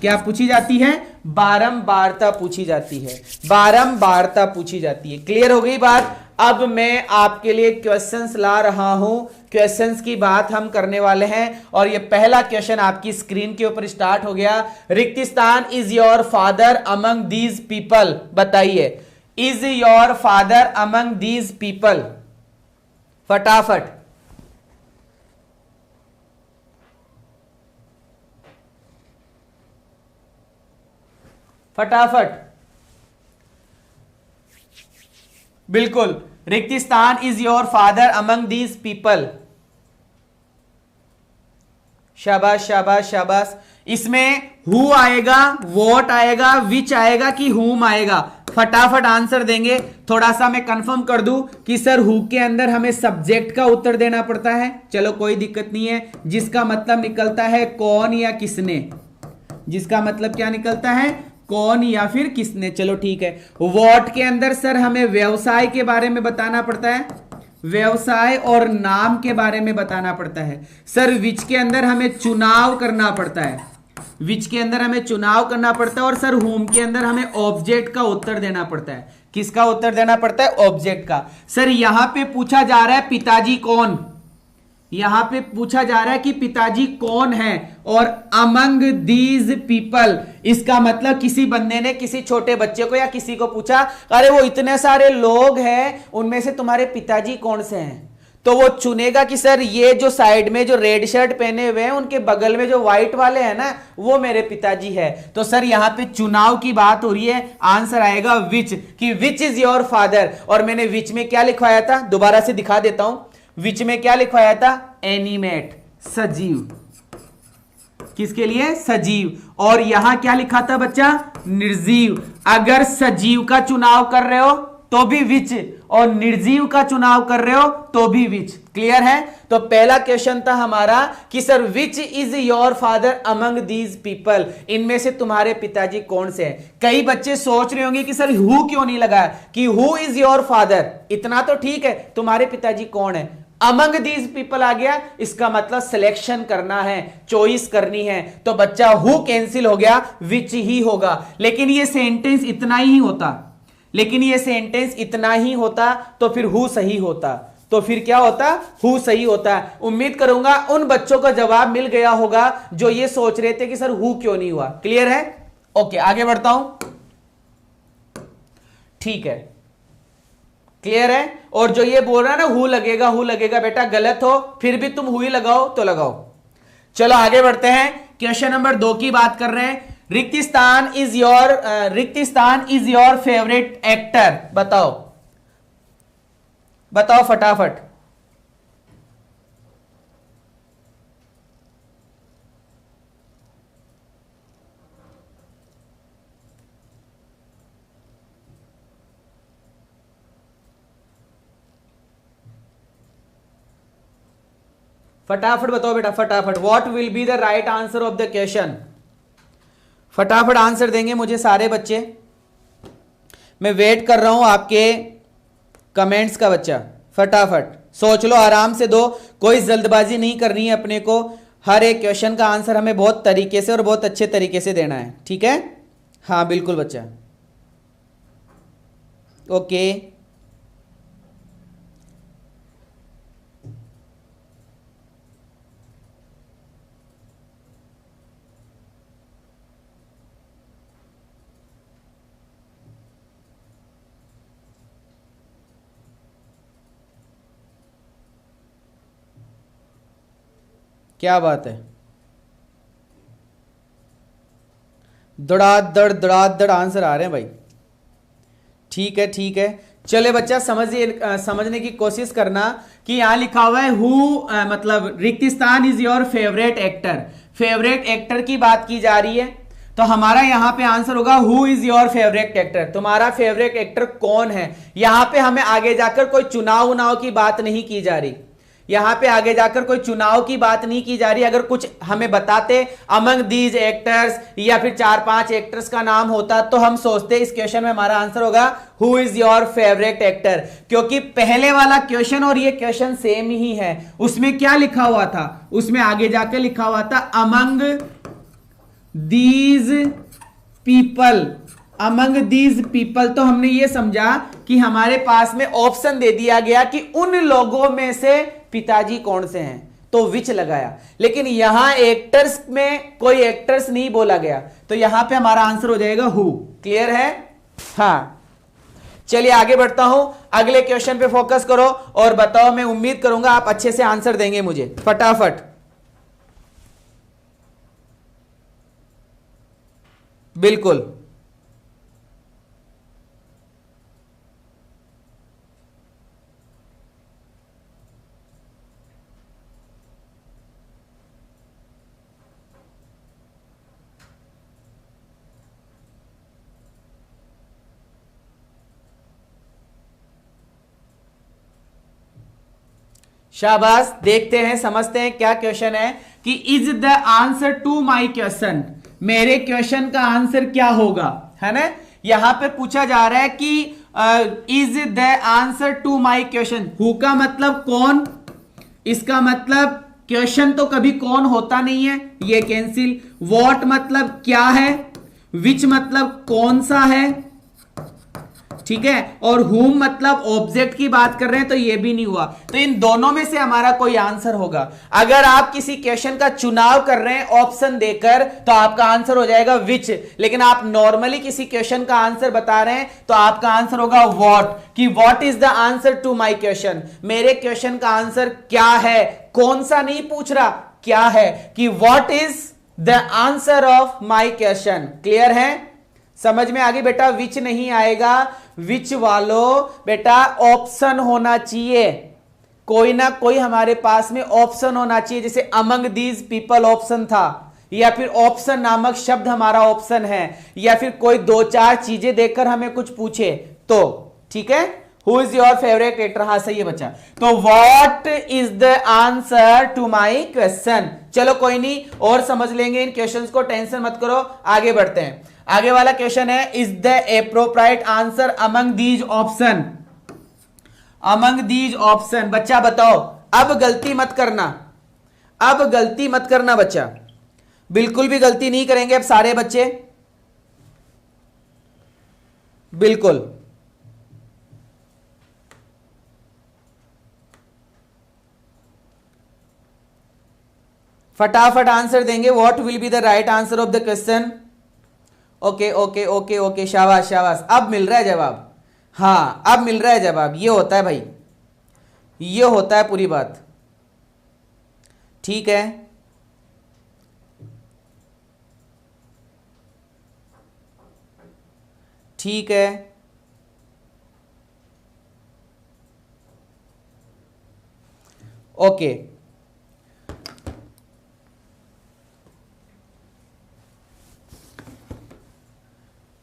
क्या पूछी जाती है? बारंबारता पूछी जाती है, बारंबारता पूछी जाती है। क्लियर हो गई बात? अब मैं आपके लिए क्वेश्चंस ला रहा हूं, क्वेश्चंस की बात हम करने वाले हैं। और ये पहला क्वेश्चन आपकी स्क्रीन के ऊपर स्टार्ट हो गया। रिक्त स्थान is your father among these people. बताइए, is your father among these people? फटाफट। फटाफट। बिल्कुल, रिक्त स्थान is your father among these people. शाबाश शाबाश शाबाश। इसमें हु आएगा, वॉट आएगा, विच आएगा कि हुम आएगा? फटाफट आंसर देंगे। थोड़ा सा मैं कंफर्म कर दूं कि सर हु के अंदर हमें सब्जेक्ट का उत्तर देना पड़ता है। चलो कोई दिक्कत नहीं है, जिसका मतलब निकलता है कौन या किसने। जिसका मतलब क्या निकलता है? कौन या फिर किसने। चलो ठीक है। वॉट के अंदर सर हमें व्यवसाय के बारे में बताना पड़ता है, व्यवसाय और नाम के बारे में बताना पड़ता है। सर विच के अंदर हमें चुनाव करना पड़ता है, विच के अंदर हमें चुनाव करना पड़ता है। और सर होम के अंदर हमें ऑब्जेक्ट का उत्तर देना पड़ता है। किसका उत्तर देना पड़ता है? ऑब्जेक्ट का। सर यहां पे पूछा जा रहा है पिताजी कौन, यहां पे पूछा जा रहा है कि पिताजी कौन है। और अमंग दीज पीपल, इसका मतलब किसी बंदे ने किसी छोटे बच्चे को या किसी को पूछा, अरे वो इतने सारे लोग हैं, उनमें से तुम्हारे पिताजी कौन से हैं? तो वो चुनेगा कि सर ये जो साइड में जो रेड शर्ट पहने हुए हैं, उनके बगल में जो व्हाइट वाले हैं ना, वो मेरे पिताजी है। तो सर यहां पे चुनाव की बात हो रही है। आंसर आएगा विच, कि विच इज योर फादर। और मैंने विच में क्या लिखवाया था, दोबारा से दिखा देता हूं। विच में क्या लिखवाया था? एनिमेट, सजीव। किसके लिए? सजीव। और यहां क्या लिखा था बच्चा? निर्जीव। अगर सजीव का चुनाव कर रहे हो तो भी विच, और निर्जीव का चुनाव कर रहे हो तो भी विच। क्लियर है? तो पहला क्वेश्चन था हमारा कि sir which is your father among these people, इनमें से तुम्हारे पिताजी कौन से हैं। कई बच्चे सोच रहे होंगे कि सर हु क्यों नहीं लगा, कि हु इज योर फादर, इतना तो ठीक है, तुम्हारे पिताजी कौन है। अमंग दीज पीपल आ गया, इसका मतलब सिलेक्शन करना है, चॉइस करनी है। तो बच्चा हु कैंसिल हो गया, विच ही होगा। लेकिन ये सेंटेंस इतना ही होता, लेकिन ये सेंटेंस इतना ही होता तो फिर हु सही होता। तो फिर क्या होता? हु सही होता। उम्मीद करूंगा उन बच्चों का जवाब मिल गया होगा जो ये सोच रहे थे कि सर हु क्यों नहीं हुआ। क्लियर है? ओके, आगे बढ़ता हूं। ठीक है, क्लियर है? और जो ये बोल रहा है ना हु लगेगा, हु लगेगा, बेटा गलत हो, फिर भी तुम हु ही लगाओ तो लगाओ। चलो आगे बढ़ते हैं। क्वेश्चन नंबर 2 की बात कर रहे हैं। रिक्त स्थान इज योर फेवरेट एक्टर। बताओ, बताओ फटाफट। फटाफट बताओ बेटा, फटाफट। What will be the right answer of the question? फटाफट आंसर देंगे मुझे सारे बच्चे। मैं वेट कर रहा हूं आपके कमेंट्स का बच्चा। फटाफट सोच लो, आराम से दो, कोई जल्दबाजी नहीं करनी है अपने को। हर एक क्वेश्चन का आंसर हमें बहुत तरीके से और बहुत अच्छे तरीके से देना है, ठीक है? हाँ बिल्कुल बच्चा। ओके, क्या बात है, दड़ आंसर आ रहे हैं भाई। ठीक है ठीक है, चले बच्चा समझिए, समझने की कोशिश करना कि यहां लिखा हुआ है हु, मतलब रिक्तिस्तान is your favourite actor. Favourite actor की बात की जा रही है, तो हमारा यहां पे आंसर होगा who is your favourite actor. तुम्हारा फेवरेट एक्टर कौन है। यहां पे हमें आगे जाकर कोई चुनाव उनाव की बात नहीं की जा रही, यहां पे आगे जाकर कोई चुनाव की बात नहीं की जा रही। अगर कुछ हमें बताते अमंग दीज एक्टर्स या फिर 4-5 एक्टर्स का नाम होता तो हम सोचते इस क्वेश्चन में हमारा आंसर होगा who is your favourite actor, क्योंकि पहले वाला क्वेश्चन और ये क्वेश्चन सेम ही है। उसमें क्या लिखा हुआ था, उसमें आगे जाकर लिखा हुआ था among these people, among these people. तो हमने ये समझा कि हमारे पास में ऑप्शन दे दिया गया कि उन लोगों में से पिताजी कौन से हैं, तो विच लगाया। लेकिन यहां एक्टर्स में कोई एक्टर्स नहीं बोला गया, तो यहां पे हमारा आंसर हो जाएगा हु। क्लियर है? हाँ, चलिए आगे बढ़ता हूं, अगले क्वेश्चन पे फोकस करो और बताओ। मैं उम्मीद करूंगा आप अच्छे से आंसर देंगे मुझे फटाफट। बिल्कुल, शाबाश। देखते हैं, समझते हैं क्या क्वेश्चन है कि is the answer to my question, मेरे क्वेश्चन का आंसर क्या होगा, है ना। यहां पे पूछा जा रहा है कि is the answer to my question. Who का मतलब कौन, इसका मतलब क्वेश्चन तो कभी कौन होता नहीं है, ये कैंसिल। व्हाट मतलब क्या है, विच मतलब कौन सा है, ठीक है। और हुम मतलब ऑब्जेक्ट की बात कर रहे हैं, तो ये भी नहीं हुआ। तो इन दोनों में से हमारा कोई आंसर होगा। अगर आप किसी क्वेश्चन का चुनाव कर रहे हैं ऑप्शन देकर, तो आपका आंसर हो जाएगा विच। लेकिन आप नॉर्मली किसी क्वेश्चन का आंसर बता रहे हैं, तो आपका आंसर होगा व्हाट, कि what is the answer to my question, मेरे क्वेश्चन का आंसर क्या है। कौन सा नहीं पूछ रहा, क्या है, कि what is the answer of my question. Clear है? समझ में आगे बेटा, विच नहीं आएगा। विच वालों बेटा ऑप्शन होना चाहिए, कोई ना कोई हमारे पास में ऑप्शन होना चाहिए। जैसे अमंग दीज पीपल ऑप्शन था, या फिर ऑप्शन नामक शब्द हमारा ऑप्शन है, या फिर कोई 2-4 चीजें देखकर हमें कुछ पूछे तो। ठीक है, who is your favourite actor, हाँ सही है बच्चा। तो what is the answer to my question. चलो कोई नहीं, और समझ लेंगे इन क्वेश्चंस को, टेंशन मत करो। आगे बढ़ते हैं, आगे वाला क्वेश्चन है is the appropriate answer among these option. Among these option, बच्चा बताओ। अब गलती मत करना, अब गलती मत करना बच्चा, बिल्कुल भी गलती नहीं करेंगे अब सारे बच्चे, बिल्कुल। फटाफट आंसर देंगे। What will be the right answer of the question. Okay okay okay okay, शाबाश शाबाश, अब मिल रहा है जवाब। हाँ अब मिल रहा है जवाब, ये होता है भाई, ये होता है पूरी बात। ठीक है, ठीक है, ओके।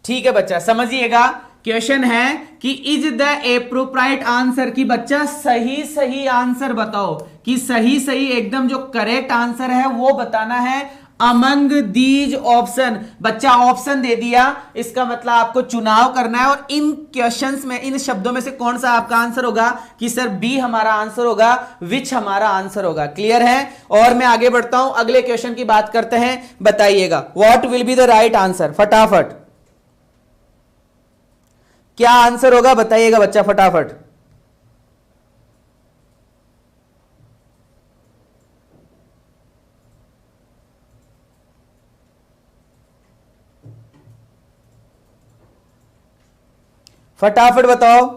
ठीक है बच्चा, समझिएगा क्वेश्चन है कि इज द एप्रोप्राइट आंसर, की बच्चा सही सही आंसर बताओ, कि सही सही एकदम जो करेक्ट आंसर है वो बताना है अमंग दीज ऑप्शन। बच्चा ऑप्शन दे दिया, इसका मतलब आपको चुनाव करना है, और इन क्वेश्चंस में, इन शब्दों में से कौन सा आपका आंसर होगा, कि सर बी हमारा आंसर होगा, विच हमारा आंसर होगा। क्लियर है? और मैं आगे बढ़ता हूं, अगले क्वेश्चन की बात करते हैं। बताइएगा what will be the right answer, फटाफट क्या आंसर होगा बताइएगा बच्चा फटाफट। फटाफट बताओ।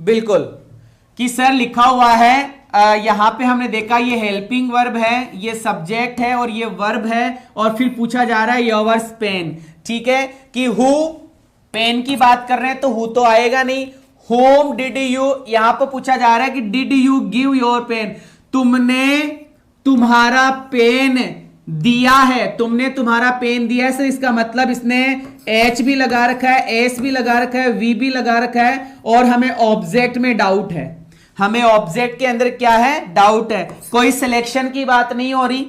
बिल्कुल, कि सर लिखा हुआ है यहां पे हमने देखा ये हेल्पिंग वर्ब है, ये सब्जेक्ट है और ये वर्ब है, और फिर पूछा जा रहा है योर्स पेन। ठीक है, कि हु पेन की बात कर रहे हैं तो हु तो आएगा नहीं। होम डिड यू, यहां पर पूछा जा रहा है कि did you give your pen, तुमने तुम्हारा पेन दिया है, तुमने तुम्हारा पेन दिया है। सर इसका मतलब इसने एच भी लगा रखा है, एस भी लगा रखा है, वी भी लगा रखा है, और हमें ऑब्जेक्ट में डाउट है, हमें ऑब्जेक्ट के अंदर क्या है, डाउट है। कोई सिलेक्शन की बात नहीं हो रही,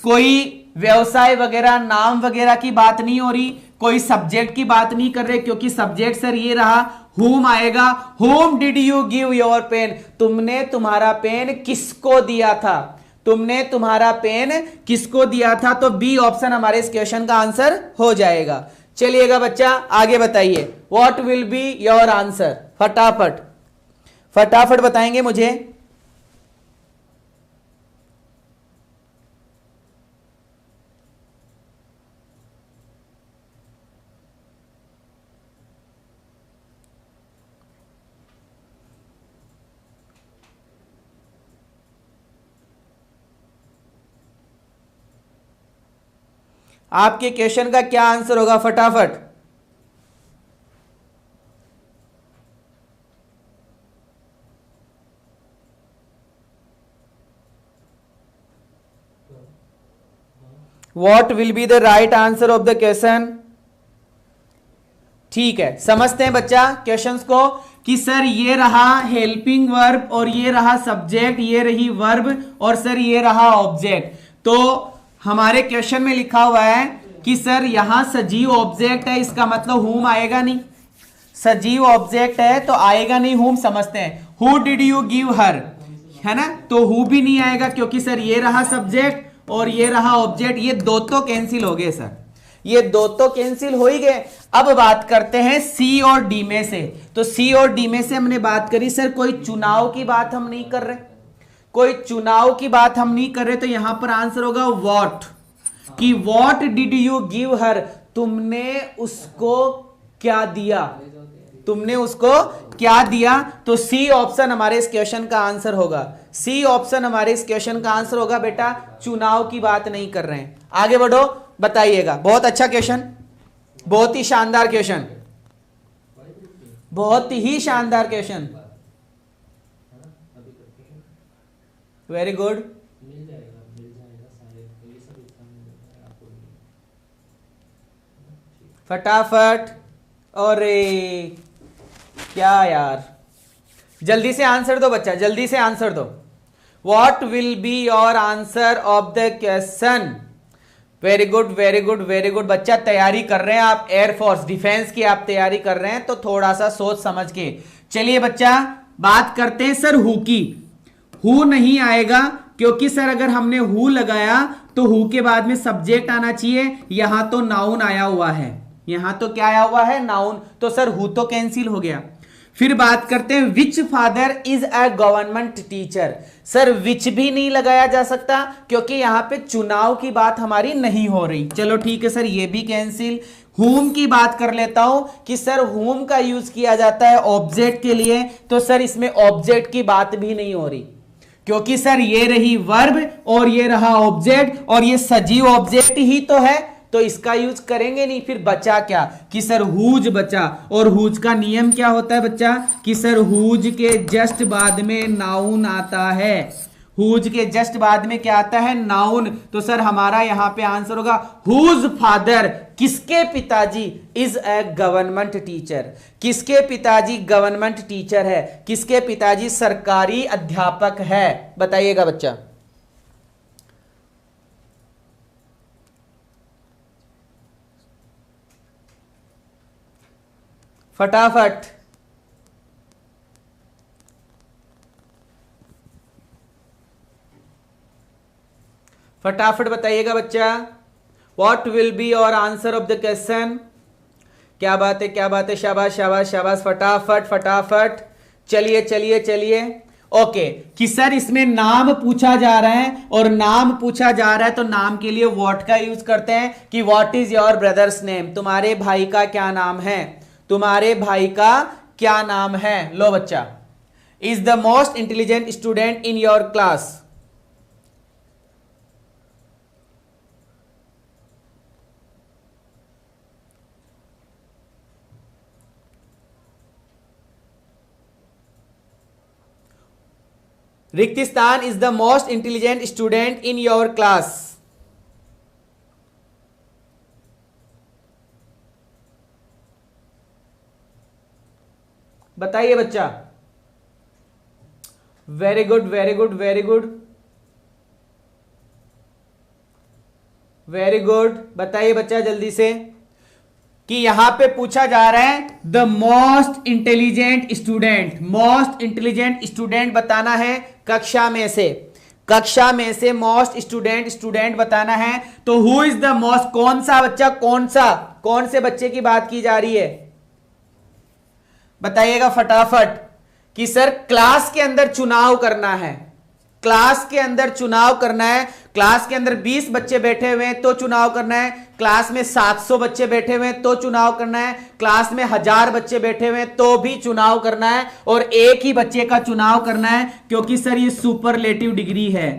कोई व्यवसाय वगैरह नाम वगैरह की बात नहीं हो रही, कोई सब्जेक्ट की बात नहीं कर रहे, क्योंकि सब्जेक्ट सर ये रहा, होम आएगा। Whom did you give your pen, तुमने तुम्हारा पेन किसको दिया था, तुमने तुम्हारा पेन किसको दिया था। तो बी ऑप्शन हमारे इस क्वेश्चन का आंसर हो जाएगा। चलिएगा बच्चा आगे बताइए, what will be your answer, फटाफट फटाफट बताएंगे मुझे। आपके क्वेश्चन का क्या आंसर होगा, फटाफट। What will be the right answer of the question? ठीक है, समझते हैं बच्चा क्वेश्चंस को, कि सर ये रहा हेल्पिंग वर्ब और ये रहा सब्जेक्ट, ये रही वर्ब और सर ये रहा ऑब्जेक्ट। तो हमारे क्वेश्चन में लिखा हुआ है कि सर यहां सजीव ऑब्जेक्ट है, इसका मतलब हुम आएगा नहीं, सजीव ऑब्जेक्ट है तो आएगा नहीं हुम। समझते हैं, who did you give her, है ना, तो हु भी नहीं आएगा, क्योंकि सर ये रहा सब्जेक्ट और ये रहा ऑब्जेक्ट, ये दो तो कैंसिल हो गए सर, ये दो तो कैंसिल हो ही गए। अब बात करते हैं सी और डी में से। तो सी और डी में से हमने बात करी, सर कोई चुनाव की बात हम नहीं कर रहे, कोई चुनाव की बात हम नहीं कर रहे, तो यहां पर आंसर होगा व्हाट, कि what did you give her, तुमने उसको क्या दिया, तुमने उसको क्या दिया। तो सी ऑप्शन हमारे इस क्वेश्चन का आंसर होगा, सी ऑप्शन हमारे इस क्वेश्चन का आंसर होगा। बेटा चुनाव की बात नहीं कर रहे हैं, आगे बढ़ो बताइएगा। बहुत अच्छा क्वेश्चन, बहुत ही शानदार क्वेश्चन, बहुत ही शानदार क्वेश्चन, वेरी गुड। फटाफट, और क्या यार, जल्दी से आंसर दो बच्चा, जल्दी से आंसर दो। What will be your answer of the question. Very good very good very good बच्चा, तैयारी कर रहे हैं आप, एयरफोर्स डिफेंस की आप तैयारी कर रहे हैं, तो थोड़ा सा सोच समझ के चलिए बच्चा। बात करते हैं सर हु की। हु नहीं आएगा, क्योंकि सर अगर हमने हु लगाया तो हु के बाद में सब्जेक्ट आना चाहिए, यहां तो नाउन आया हुआ है, यहां तो क्या आया हुआ है, नाउन, तो सर हु तो कैंसिल हो गया। फिर बात करते हैं which father is a government teacher. Sir which भी नहीं लगाया जा सकता, क्योंकि यहां पे चुनाव की बात हमारी नहीं हो रही। चलो ठीक है सर, ये भी कैंसिल। हुम की बात कर लेता हूं, कि सर हुम का यूज किया जाता है ऑब्जेक्ट के लिए, तो सर इसमें ऑब्जेक्ट की बात भी नहीं हो रही, क्योंकि सर ये रही वर्ब और ये रहा ऑब्जेक्ट, और ये सजीव ऑब्जेक्ट ही तो है, तो इसका यूज करेंगे नहीं। फिर बचा क्या, कि सर हुज बचा, और हुज का नियम क्या होता है बच्चा, कि सर हुज के जस्ट बाद में नाउन आता है, हुज के जस्ट बाद में क्या आता है, नाउन। तो सर हमारा यहां पे आंसर होगा हुज फादर, किसके पिताजी, इज ए गवर्नमेंट टीचर, किसके पिताजी गवर्नमेंट टीचर है, किसके पिताजी सरकारी अध्यापक है, बताइएगा बच्चा। फटाफट, फटाफट बताइएगा बच्चा। What will be your answer of the question. क्या बात है, क्या बात है, शाबाश शाबाश शाबाश, फटाफट फटाफट, चलिए चलिए चलिए। ओके, कि सर इसमें नाम पूछा जा रहा है, और नाम पूछा जा रहा है तो नाम के लिए व्हाट का यूज करते हैं, कि what is your brother's name, तुम्हारे भाई का क्या नाम है, तुम्हारे भाई का क्या नाम है। लो बच्चा, is the most intelligent student in your class? रिक्तिस्तान is the most intelligent student in your class. बताइए बच्चा. Very good very good very good very good. बताइए बच्चा जल्दी से कि यहां पे पूछा जा रहा है the most intelligent student. Most intelligent student बताना है कक्षा में से. कक्षा में से मोस्ट स्टूडेंट बताना है. तो हु इज द मोस्ट, कौन सा बच्चा, कौन से बच्चे की बात की जा रही है? बताइएगा फटाफट कि सर क्लास के अंदर चुनाव करना है. क्लास के अंदर चुनाव करना है. क्लास के अंदर 20 बच्चे बैठे हुए हैं तो चुनाव करना है. क्लास में 700 बच्चे बैठे हुए हैं तो चुनाव करना है. क्लास में 1000 बच्चे बैठे हुए हैं तो भी चुनाव करना है. और एक ही बच्चे का चुनाव करना है क्योंकि सर ये सुपरलेटिव डिग्री है.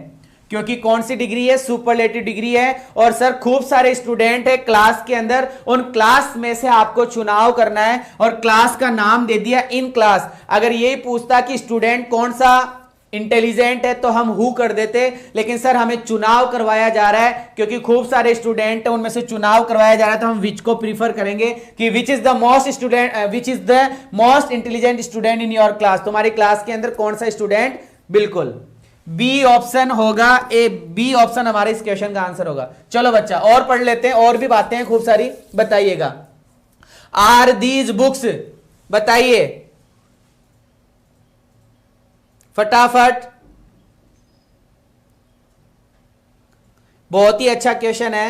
क्योंकि कौन सी डिग्री है? सुपरलेटिव डिग्री है. और सर खूब सारे स्टूडेंट है क्लास के अंदर, उन क्लास में से आपको चुनाव करना है. और क्लास का नाम दे दिया इन क्लास. अगर यही पूछता कि स्टूडेंट कौन सा इंटेलिजेंट है तो हम हु कर देते, लेकिन सर हमें चुनाव करवाया जा रहा है क्योंकि खूब सारे स्टूडेंट है, उनमें से चुनाव करवाया जा रहा है. तो हम विच को प्रीफर करेंगे कि which is the most intelligent student in your class. तुम्हारी क्लास के अंदर कौन सा स्टूडेंट? बिल्कुल बी ऑप्शन होगा. बी ऑप्शन हमारे इस क्वेश्चन का आंसर होगा. चलो बच्चा और पढ़ लेते हैं, और भी बातें हैं खूब सारी. बताइएगा आर दीज बुक्स. बताइए फटाफट. बहुत ही अच्छा क्वेश्चन है.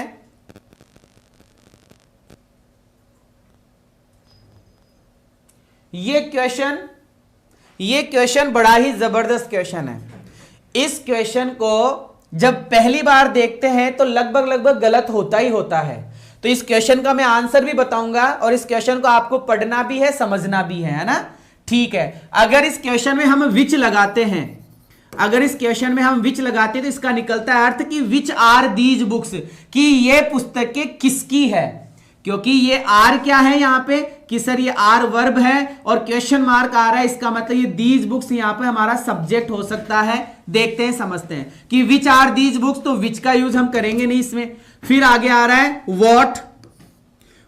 ये क्वेश्चन बड़ा ही जबरदस्त क्वेश्चन है. इस क्वेश्चन को जब पहली बार देखते हैं तो लगभग गलत होता ही होता है. तो इस क्वेश्चन का मैं आंसर भी बताऊंगा और इस क्वेश्चन को आपको पढ़ना भी है, समझना भी है ना. ठीक है. अगर इस क्वेश्चन में हम विच लगाते हैं, तो इसका निकलता है अर्थ कि विच आर दीज बुक्स, कि ये पुस्तकें किसकी है. क्योंकि ये आर क्या है यहां पे कि सर ये आर वर्ब है और क्वेश्चन मार्क आ रहा है, इसका मतलब ये दीज बुक्स यहां पे हमारा सब्जेक्ट हो सकता है. देखते हैं समझते हैं कि विच आर दीज बुक्स. तो विच का यूज हम करेंगे नहीं इसमें. फिर आगे आ रहा है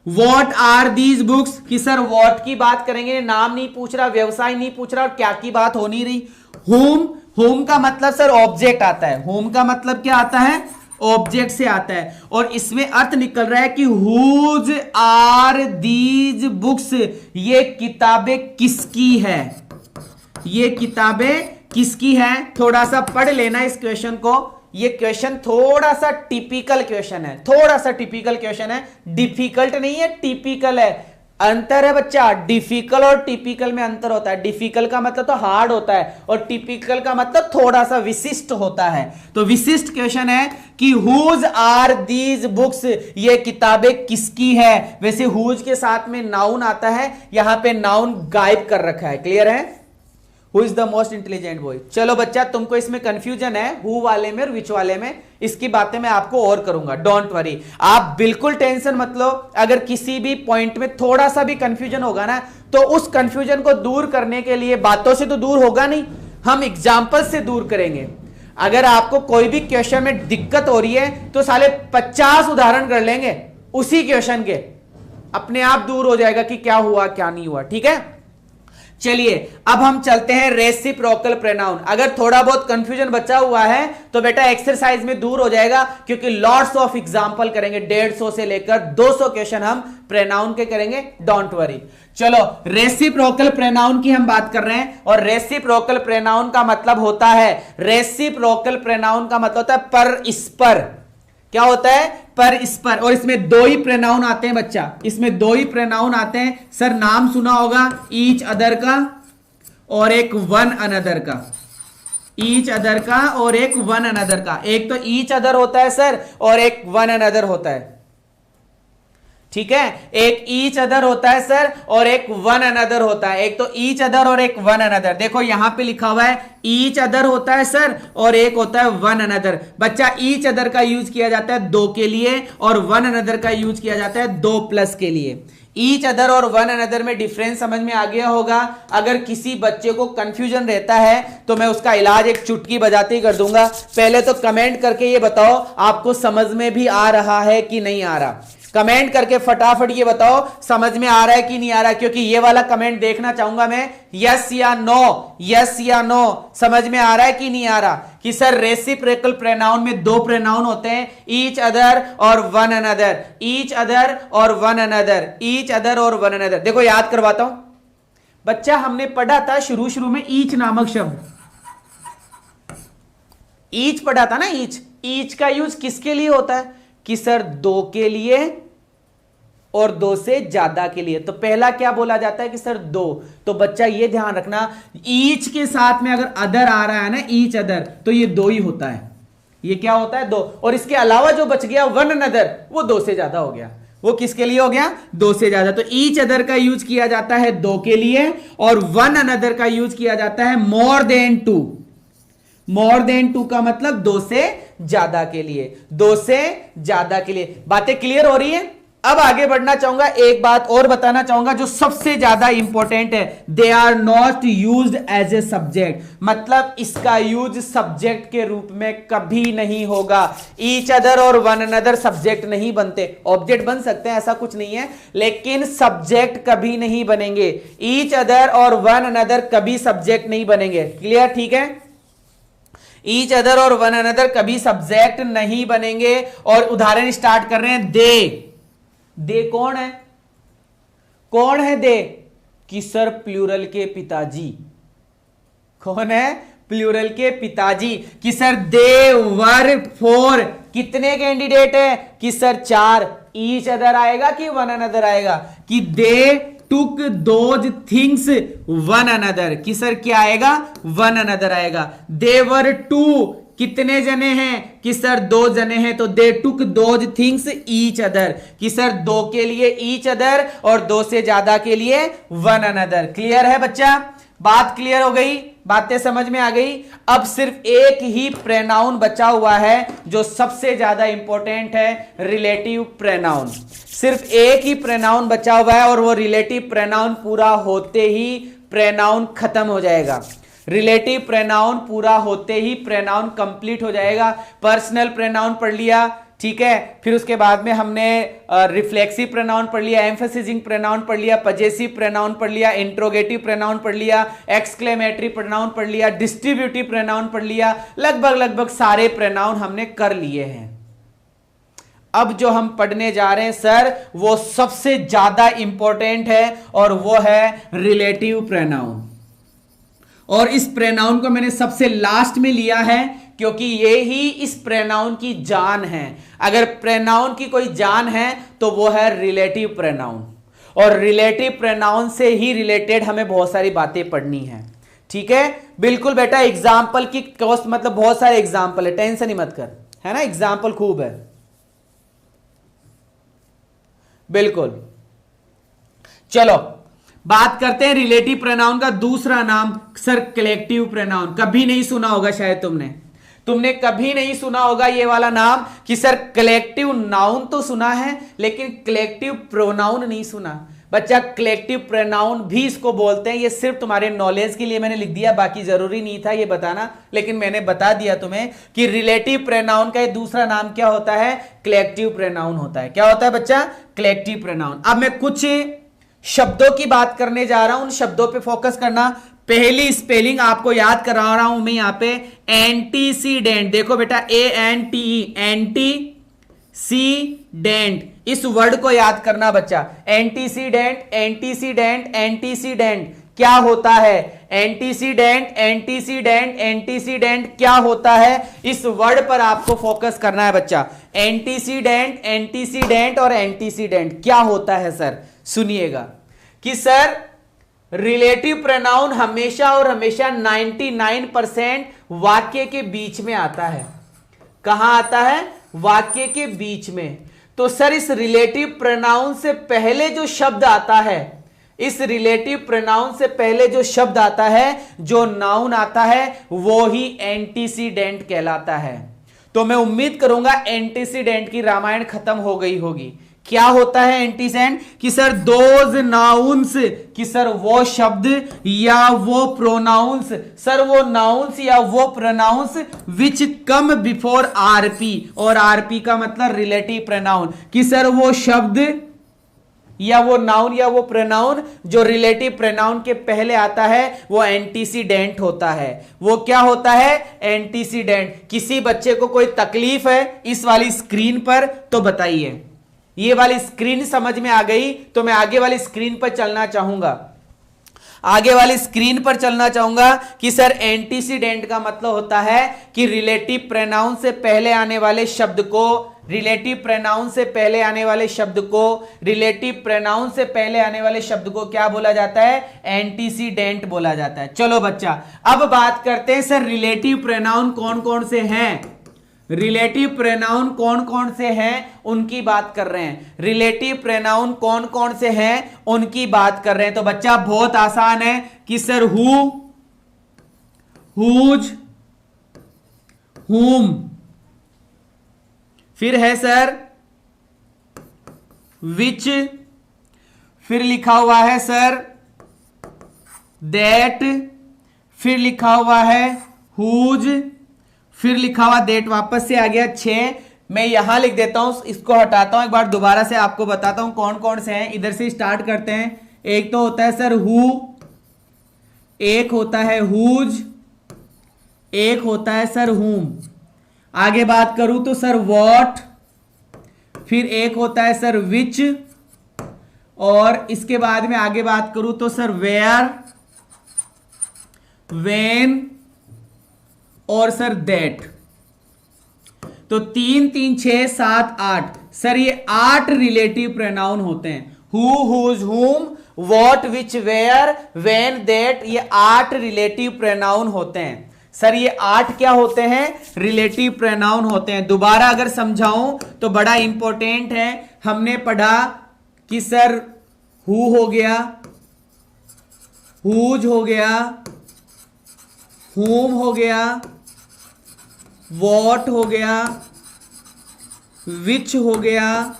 वॉट आर दीज बुक्स, कि सर वॉट की बात करेंगे. नाम नहीं पूछ रहा, व्यवसाय नहीं पूछ रहा और क्या की बात हो नहीं रही. होम का मतलब सर ऑब्जेक्ट आता है. होम का मतलब क्या आता है? ऑब्जेक्ट से आता है. और इसमें अर्थ निकल रहा है कि हुज आर दीज बुक्स, ये किताबें किसकी है. ये किताबें किसकी है. थोड़ा सा पढ़ लेना इस क्वेश्चन को. ये क्वेश्चन थोड़ा सा टिपिकल क्वेश्चन है. डिफिकल्ट नहीं है, टिपिकल है. अंतर है बच्चा. डिफिकल्ट और टिपिकल में अंतर होता है. डिफिकल्ट का मतलब तो हार्ड होता है और टिपिकल का मतलब थोड़ा सा विशिष्ट होता है. तो विशिष्ट क्वेश्चन है कि हुज आर दीज बुक्स, ये किताबें किसकी है. वैसे हुज के साथ में नाउन आता है, यहां पे नाउन गायब कर रखा है. क्लियर है? Who is the most intelligent boy. चलो बच्चा तुमको इसमें कंफ्यूजन है हु वाले में और विच वाले में, इसकी बातें मैं आपको और करूंगा. डोंट वरी, आप बिल्कुल टेंशन मत लो. अगर किसी भी पॉइंट में थोड़ा सा भी कंफ्यूजन होगा ना, तो उस कंफ्यूजन को दूर करने के लिए बातों से तो दूर होगा नहीं, हम एग्जाम्पल से दूर करेंगे. अगर आपको कोई भी क्वेश्चन में दिक्कत हो रही है तो साले 50 उदाहरण कर लेंगे उसी क्वेश्चन के, अपने आप दूर हो जाएगा कि क्या हुआ क्या नहीं हुआ. ठीक है. चलिए अब हम चलते हैं रेसिप्रोकल प्रोनाउन. अगर थोड़ा बहुत कंफ्यूजन बचा हुआ है तो बेटा एक्सरसाइज में दूर हो जाएगा, क्योंकि लॉट्स ऑफ एग्जांपल करेंगे. 150 से लेकर 200 क्वेश्चन हम प्रोनाउन के करेंगे. Don't worry. चलो रेसिप्रोकल प्रोनाउन की हम बात कर रहे हैं. और रेसिप्रोकल प्रोनाउन का मतलब होता है, पर इस पर. क्या होता है? पर इस पर. और इसमें दो ही प्रोनाउन आते हैं बच्चा. इसमें दो ही प्रोनाउन आते हैं. सर नाम सुना होगा ईच अदर का और एक वन अनदर का. ईच अदर का और एक वन अनदर का. एक तो ईच अदर होता है सर और एक वन अनदर होता है. ठीक है, एक ईच अदर होता है सर और एक वन अनदर होता है। एक तो ईच अदर और एक वन अनदर। देखो यहां पे लिखा हुआ है ईच अदर होता है सर और एक होता है वन अनदर। बच्चा ईच अदर का यूज किया जाता है दो के लिए और वन अनदर का यूज किया जाता है दो प्लस के लिए। ईच अदर और वन अनदर में डिफरेंस समझ में आ गया होगा। अगर किसी बच्चे को कंफ्यूजन रहता है तो मैं उसका इलाज एक चुटकी बजाते ही कर दूंगा। पहले तो कमेंट करके ये बताओ आपको समझ में भी आ रहा है कि नहीं आ रहा। कमेंट करके फटाफट ये बताओ समझ में आ रहा है कि नहीं आ रहा, क्योंकि ये वाला कमेंट देखना चाहूंगा मैं। यस या नो, यस या नो, समझ में आ रहा है कि नहीं आ रहा कि सर रेसिप्रोकल प्रोनाउन में दो प्रोनाउन होते हैं, ईच अदर और वन अनदर, ईच अदर और वन अनदर, ईच अदर और वन अनदर। देखो याद करवाता हूं बच्चा, हमने पढ़ा था शुरू में ईच नामक शब्द, ईच पढ़ा था ना। ईच, ईच का यूज किसके लिए होता है कि सर दो के लिए और दो से ज्यादा के लिए। तो पहला क्या बोला जाता है कि सर दो। तो बच्चा ये ध्यान रखना ईच के साथ में अगर अदर आ रहा है ना, ईच अदर, तो ये दो ही होता है। ये क्या होता है? दो। और इसके अलावा जो बच गया वन अनदर, वो दो से ज्यादा हो गया। वो किसके लिए हो गया? दो से ज्यादा। तो ईच अदर का यूज किया जाता है दो के लिए और वन अनदर का यूज किया जाता है more than two. More than two का मतलब दो से ज्यादा के लिए, दो से ज्यादा के लिए। बातें क्लियर हो रही है? अब आगे बढ़ना चाहूंगा, एक बात और बताना चाहूंगा जो सबसे ज्यादा इंपॉर्टेंट है। They are not used as a subject, मतलब इसका यूज सब्जेक्ट के रूप में कभी नहीं होगा। ईच अदर और वन अनदर सब्जेक्ट नहीं बनते, ऑब्जेक्ट बन सकते हैं, ऐसा कुछ नहीं है, लेकिन सब्जेक्ट कभी नहीं बनेंगे। ईच अदर और वन अनदर कभी सब्जेक्ट नहीं बनेंगे। क्लियर? ठीक है, ईच अदर और वन अनदर कभी सब्जेक्ट नहीं बनेंगे। और उदाहरण स्टार्ट कर रहे हैं। दे, दे कौन है? कौन है दे? कि सर प्लूरल के पिताजी। कौन है? प्लूरल के पिताजी। कि सर दे वर फोर, कितने कैंडिडेट है? कि सर चार। ईच अदर आएगा कि वन अनदर आएगा? कि दे टुक दोज थिंग्स वन अनदर। कि सर क्या आएगा? वन अनदर आएगा। देवर टू, कितने जने हैं? कि सर दो जने हैं, तो दे टुक दोज थिंग्स ईच अदर। कि सर दो के लिए ईच अदर और दो से ज्यादा के लिए वन अनदर। क्लियर है बच्चा? बात क्लियर हो गई? बातें समझ में आ गई? अब सिर्फ एक ही प्रोनाउन बचा हुआ है जो सबसे ज्यादा इंपॉर्टेंट है, रिलेटिव प्रोनाउन। सिर्फ एक ही प्रोनाउन बचा हुआ है और वो रिलेटिव प्रोनाउन पूरा होते ही प्रोनाउन खत्म हो जाएगा। रिलेटिव प्रोनाउन पूरा होते ही प्रोनाउन कंप्लीट हो जाएगा। पर्सनल प्रोनाउन पढ़ लिया, ठीक है, फिर उसके बाद में हमने रिफ्लेक्सिव प्रोनाउन पढ़ लिया, एम्फेसिजिंग प्रोनाउन पढ़ लिया, पजेसिव प्रोनाउन पढ़ लिया, इंट्रोगेटिव प्रोनाउन पढ़ लिया, एक्सक्लेमेटरी प्रोनाउन पढ़ लिया, डिस्ट्रीब्यूटिव प्रोनाउन पढ़ लिया। लगभग सारे प्रोनाउन हमने कर लिए हैं। अब जो हम पढ़ने जा रहे हैं सर वो सबसे ज्यादा इंपॉर्टेंट है और वो है रिलेटिव प्रोनाउन। और इस प्रोनाउन को मैंने सबसे लास्ट में लिया है क्योंकि ये ही इस प्रोनाउन की जान है। अगर प्रोनाउन की कोई जान है तो वो है रिलेटिव प्रोनाउन, और रिलेटिव प्रोनाउन से ही रिलेटेड हमें बहुत सारी बातें पढ़नी है। ठीक है, बिल्कुल बेटा। एग्जाम्पल की कॉस्ट मतलब बहुत सारे एग्जाम्पल है, टेंशन ही मत कर, है ना, एग्जाम्पल खूब है। बिल्कुल, चलो बात करते हैं रिलेटिव प्रोनाउन का दूसरा नाम सर कलेक्टिव प्रोनाउन। कभी नहीं सुना होगा शायद तुमने कभी नहीं सुना होगा ये वाला नाम कि सर कलेक्टिव नाउन तो सुना है लेकिन कलेक्टिव प्रोनाउन नहीं सुना। बच्चा कलेक्टिव प्रोनाउन भी इसको बोलते हैं, ये सिर्फ तुम्हारे नॉलेज के लिए मैंने लिख दिया, बाकी जरूरी नहीं था ये बताना, लेकिन मैंने बता दिया तुम्हें कि रिलेटिव प्रोनाउन का दूसरा नाम क्या होता है? कलेक्टिव प्रोनाउन होता है। क्या होता है बच्चा? Collective pronoun. अब मैं कुछ शब्दों की बात करने जा रहा हूं, उन शब्दों पे फोकस करना। पहली स्पेलिंग आपको याद करा रहा हूं मैं यहां पे, एंटीसीडेंट। देखो बेटा, ANTE, एंटीसीडेंट, इस वर्ड को याद करना बच्चा। एंटीसीडेंट, एंटीसीडेंट, एंटीसीडेंट क्या होता है? एंटीसीडेंट, एंटीसीडेंट, एंटीसीडेंट क्या होता है? इस वर्ड पर आपको फोकस करना है बच्चा। एंटीसीडेंट, एंटीसीडेंट और एंटीसीडेंट क्या होता है सर? सुनिएगा कि सर रिलेटिव प्रोनाउन हमेशा और हमेशा 99% वाक्य के बीच में आता है। कहां आता है? वाक्य के बीच में। तो सर इस रिलेटिव प्रोनाउन से पहले जो शब्द आता है, इस रिलेटिव प्रोनाउन से पहले जो शब्द आता है, जो नाउन आता है, वो ही एंटीसीडेंट कहलाता है। तो मैं उम्मीद करूंगा एंटीसीडेंट की रामायण खत्म हो गई होगी। क्या होता है एंटीसेंट? कि सर दोज नाउन्स, कि सर वो शब्द या वो प्रोनाउंस, सर वो नाउन्स या वो प्रोनाउंस विच कम बिफोर आरपी, और आरपी का मतलब रिलेटिव प्रोनाउन, कि सर वो शब्द या वो नाउन या वो प्रोनाउन जो रिलेटिव प्रोनाउन के पहले आता है वो एंटीसीडेंट होता है। वो क्या होता है? एंटीसीडेंट। किसी बच्चे को कोई तकलीफ है इस वाली स्क्रीन पर तो बताइए। ये वाली स्क्रीन समझ में आ गई तो मैं आगे वाली स्क्रीन पर चलना चाहूंगा। आगे वाली स्क्रीन पर चलना चाहूंगा कि सर एंटीसीडेंट का मतलब होता है कि रिलेटिव प्रोनाउन से पहले आने वाले शब्द को, रिलेटिव प्रोनाउन से पहले आने वाले शब्द को, रिलेटिव प्रोनाउन से पहले आने वाले शब्द को क्या बोला जाता है? एंटीसीडेंट बोला जाता है। चलो बच्चा, अब बात करते हैं सर रिलेटिव प्रोनाउन कौन कौन से हैं। रिलेटिव प्रोनाउन कौन कौन से हैं उनकी बात कर रहे हैं। रिलेटिव प्रोनाउन कौन कौन से हैं उनकी बात कर रहे हैं। तो बच्चा बहुत आसान है कि सर हु, हुज, हुम, फिर है सर विच, फिर लिखा हुआ है सर दैट, फिर लिखा हुआ है हुज, फिर लिखा हुआ दैट वापस से आ गया 6। मैं यहां लिख देता हूं, इसको हटाता हूं, एक बार दोबारा से आपको बताता हूं कौन कौन से हैं। इधर से स्टार्ट करते हैं। एक तो होता है सर हु, एक होता है हुज, एक होता है सर हुम। आगे बात करूं तो सर व्हाट, फिर एक होता है सर विच, और इसके बाद में आगे बात करूं तो सर वेयर, वेन और सर दैट। तो 3 3 6 7 8, सर ये 8 रिलेटिव प्रोनाउन होते हैं। Who, whose, whom, what, which, where, when, that, ये 8 रिलेटिव प्रोनाउन होते हैं। सर ये 8 क्या होते हैं? रिलेटिव प्रोनाउन होते हैं। दोबारा अगर समझाऊं तो बड़ा इंपॉर्टेंट है। हमने पढ़ा कि सर हु हो गया, हुज हो गया, हुम हो गया, वॉट हो गया, विच हो गया,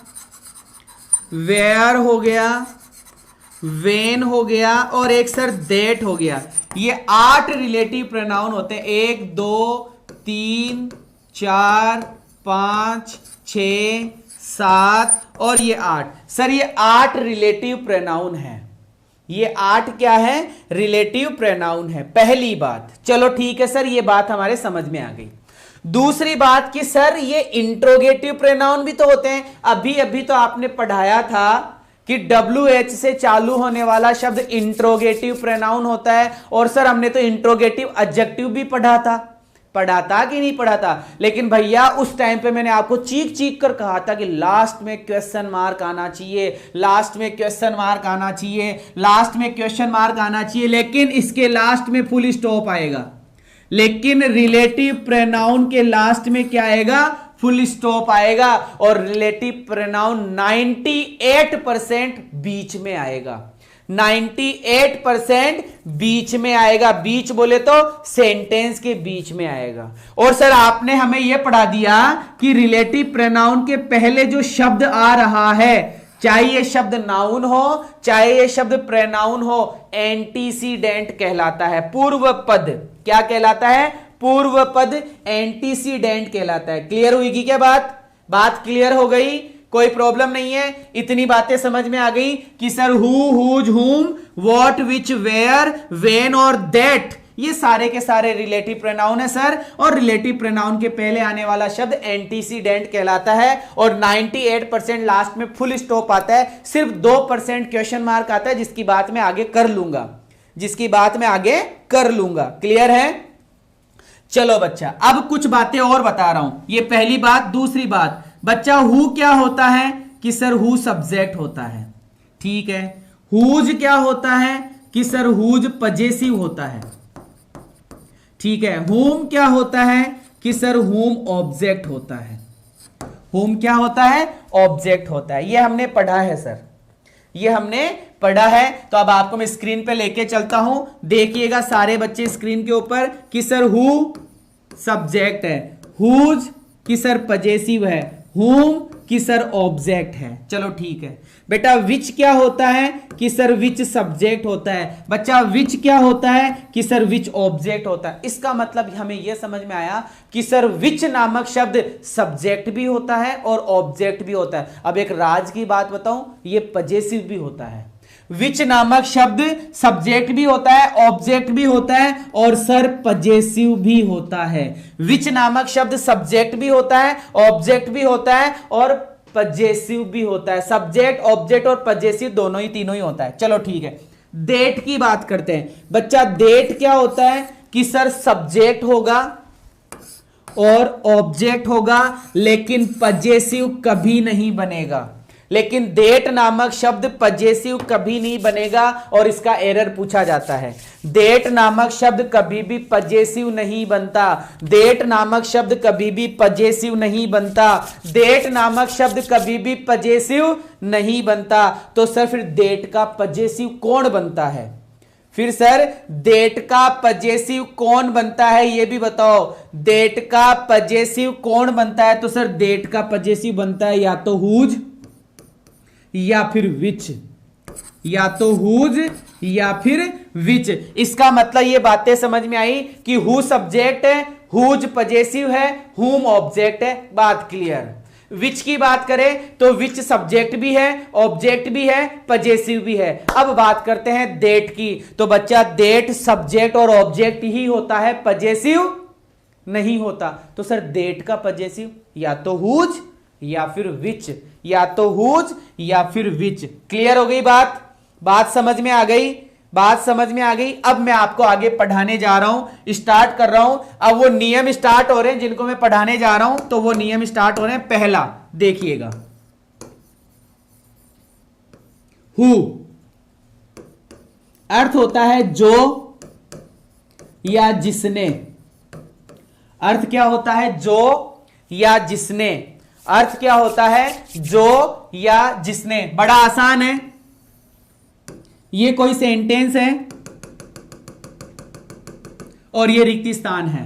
वेयर हो गया, वेन हो गया, और एक सर दैट हो गया। ये 8 रिलेटिव प्रोनाउन होते हैं। 1 2 3 4 5 6 7 और ये 8। सर ये 8 रिलेटिव प्रोनाउन है। ये 8 क्या है? रिलेटिव प्रोनाउन है। पहली बात, चलो ठीक है सर, ये बात हमारे समझ में आ गई। दूसरी बात कि सर ये इंट्रोगेटिव प्रोनाउन भी तो होते हैं। अभी अभी तो आपने पढ़ाया था कि WH से चालू होने वाला शब्द इंट्रोगेटिव प्रोनाउन होता है। और सर हमने तो इंट्रोगेटिव एडजेक्टिव भी पढ़ा था कि नहीं पढ़ा था? लेकिन भैया उस टाइम पे मैंने आपको चीख चीख कर कहा था कि लास्ट में क्वेश्चन मार्क आना चाहिए, लास्ट में क्वेश्चन मार्क आना चाहिए, लास्ट में क्वेश्चन मार्क आना चाहिए, लेकिन इसके लास्ट में फुल स्टॉप आएगा। लेकिन रिलेटिव प्रोनाउन के लास्ट में क्या आएगा? फुल स्टॉप आएगा। और रिलेटिव प्रोनाउन 98% बीच में आएगा। 98% बीच में आएगा। बीच बोले तो सेंटेंस के बीच में आएगा। और सर आपने हमें यह पढ़ा दिया कि रिलेटिव प्रोनाउन के पहले जो शब्द आ रहा है, चाहे ये शब्द नाउन हो चाहे ये शब्द प्रोनाउन हो, एंटीसीडेंट कहलाता है। पूर्व पद क्या कहलाता है? पूर्व पद एंटीसीडेंट कहलाता है। क्लियर हुई क्या बात? बात क्लियर हो गई? कोई प्रॉब्लम नहीं है? इतनी बातें समझ में आ गई कि sir who, whose, whom, what, which, where, when और दैट, ये सारे के सारे रिलेटिव प्रोनाउन है सर। और रिलेटिव प्रोनाउन के पहले आने वाला शब्द एंटीसीडेंट कहलाता है। और 98% लास्ट में फुल स्टॉप आता है। सिर्फ 2% क्वेश्चन मार्क आता है, जिसकी बात मैं आगे कर लूंगा। क्लियर है? चलो बच्चा, अब कुछ बातें और बता रहा हूं। ये पहली बात। दूसरी बात, बच्चा हु क्या होता है? कि सर हु सब्जेक्ट होता है। ठीक है। हुज क्या होता है? कि सर हुज पजेसिव होता है। ठीक है। हुम क्या होता है? कि सर हुम ऑब्जेक्ट होता है। whom क्या होता है, ऑब्जेक्ट होता है। ये हमने पढ़ा है सर, ये हमने पढ़ा है। तो अब आपको मैं स्क्रीन पे लेके चलता हूं, देखिएगा सारे बच्चे स्क्रीन के ऊपर कि सर हु सब्जेक्ट है, हुज कि सर पजेसिव है, whom कि सर ऑब्जेक्ट है। चलो ठीक है बेटा। विच क्या होता है कि सर विच सब्जेक्ट होता है। बच्चा विच क्या होता है कि सर विच ऑब्जेक्ट होता है। इसका मतलब हमें यह समझ में आया कि सर विच नामक शब्द सब्जेक्ट भी होता है और ऑब्जेक्ट भी होता है। अब एक राज की बात बताऊं, ये पजेसिव भी होता है। विच नामक शब्द सब्जेक्ट भी होता है, ऑब्जेक्ट भी होता है और सर पजेसिव भी होता है। विच नामक शब्द सब्जेक्ट भी होता है, ऑब्जेक्ट भी होता है और पजेसिव भी होता है। सब्जेक्ट, ऑब्जेक्ट और पजेसिव दोनों ही, तीनों ही होता है। चलो ठीक है। डेट की बात करते हैं बच्चा। डेट क्या होता है कि सर सब्जेक्ट होगा और ऑब्जेक्ट होगा, लेकिन पजेसिव कभी नहीं बनेगा। लेकिन डेट नामक शब्द पजेसिव कभी नहीं बनेगा और इसका एरर पूछा जाता है। डेट नामक शब्द कभी भी पजेसिव नहीं बनता। डेट नामक शब्द कभी भी पजेसिव नहीं बनता। डेट नामक शब्द कभी भी पजेसिव नहीं बनता। तो सर फिर डेट का पजेसिव कौन बनता है? फिर सर डेट का पजेसिव कौन बनता है ये भी बताओ। डेट का पजेसिव कौन बनता है? तो सर डेट का पजेसिव बनता है या तो हुज या फिर विच, या तो हुज या फिर विच। इसका मतलब ये बातें समझ में आई कि हु सब्जेक्ट है, हुज पजेसिव है, हुम ऑब्जेक्ट है। बात क्लियर। विच की बात करें तो विच सब्जेक्ट भी है, ऑब्जेक्ट भी है, पजेसिव भी है। अब बात करते हैं डेट की। तो बच्चा डेट सब्जेक्ट और ऑब्जेक्ट ही होता है, पजेसिव नहीं होता। तो सर डेट का पजेसिव या तो हुज या फिर विच, या तो हुज या फिर विच। क्लियर हो गई बात? बात समझ में आ गई? बात समझ में आ गई। अब मैं आपको आगे पढ़ाने जा रहा हूं, स्टार्ट कर रहा हूं। अब वो नियम स्टार्ट हो रहे हैं जिनको मैं पढ़ाने जा रहा हूं, तो वो नियम स्टार्ट हो रहे हैं। पहला देखिएगा, हु अर्थ होता है जो या जिसने। अर्थ क्या होता है? जो या जिसने। अर्थ क्या होता है? जो या जिसने। बड़ा आसान है। ये कोई सेंटेंस है और ये रिक्त स्थान है।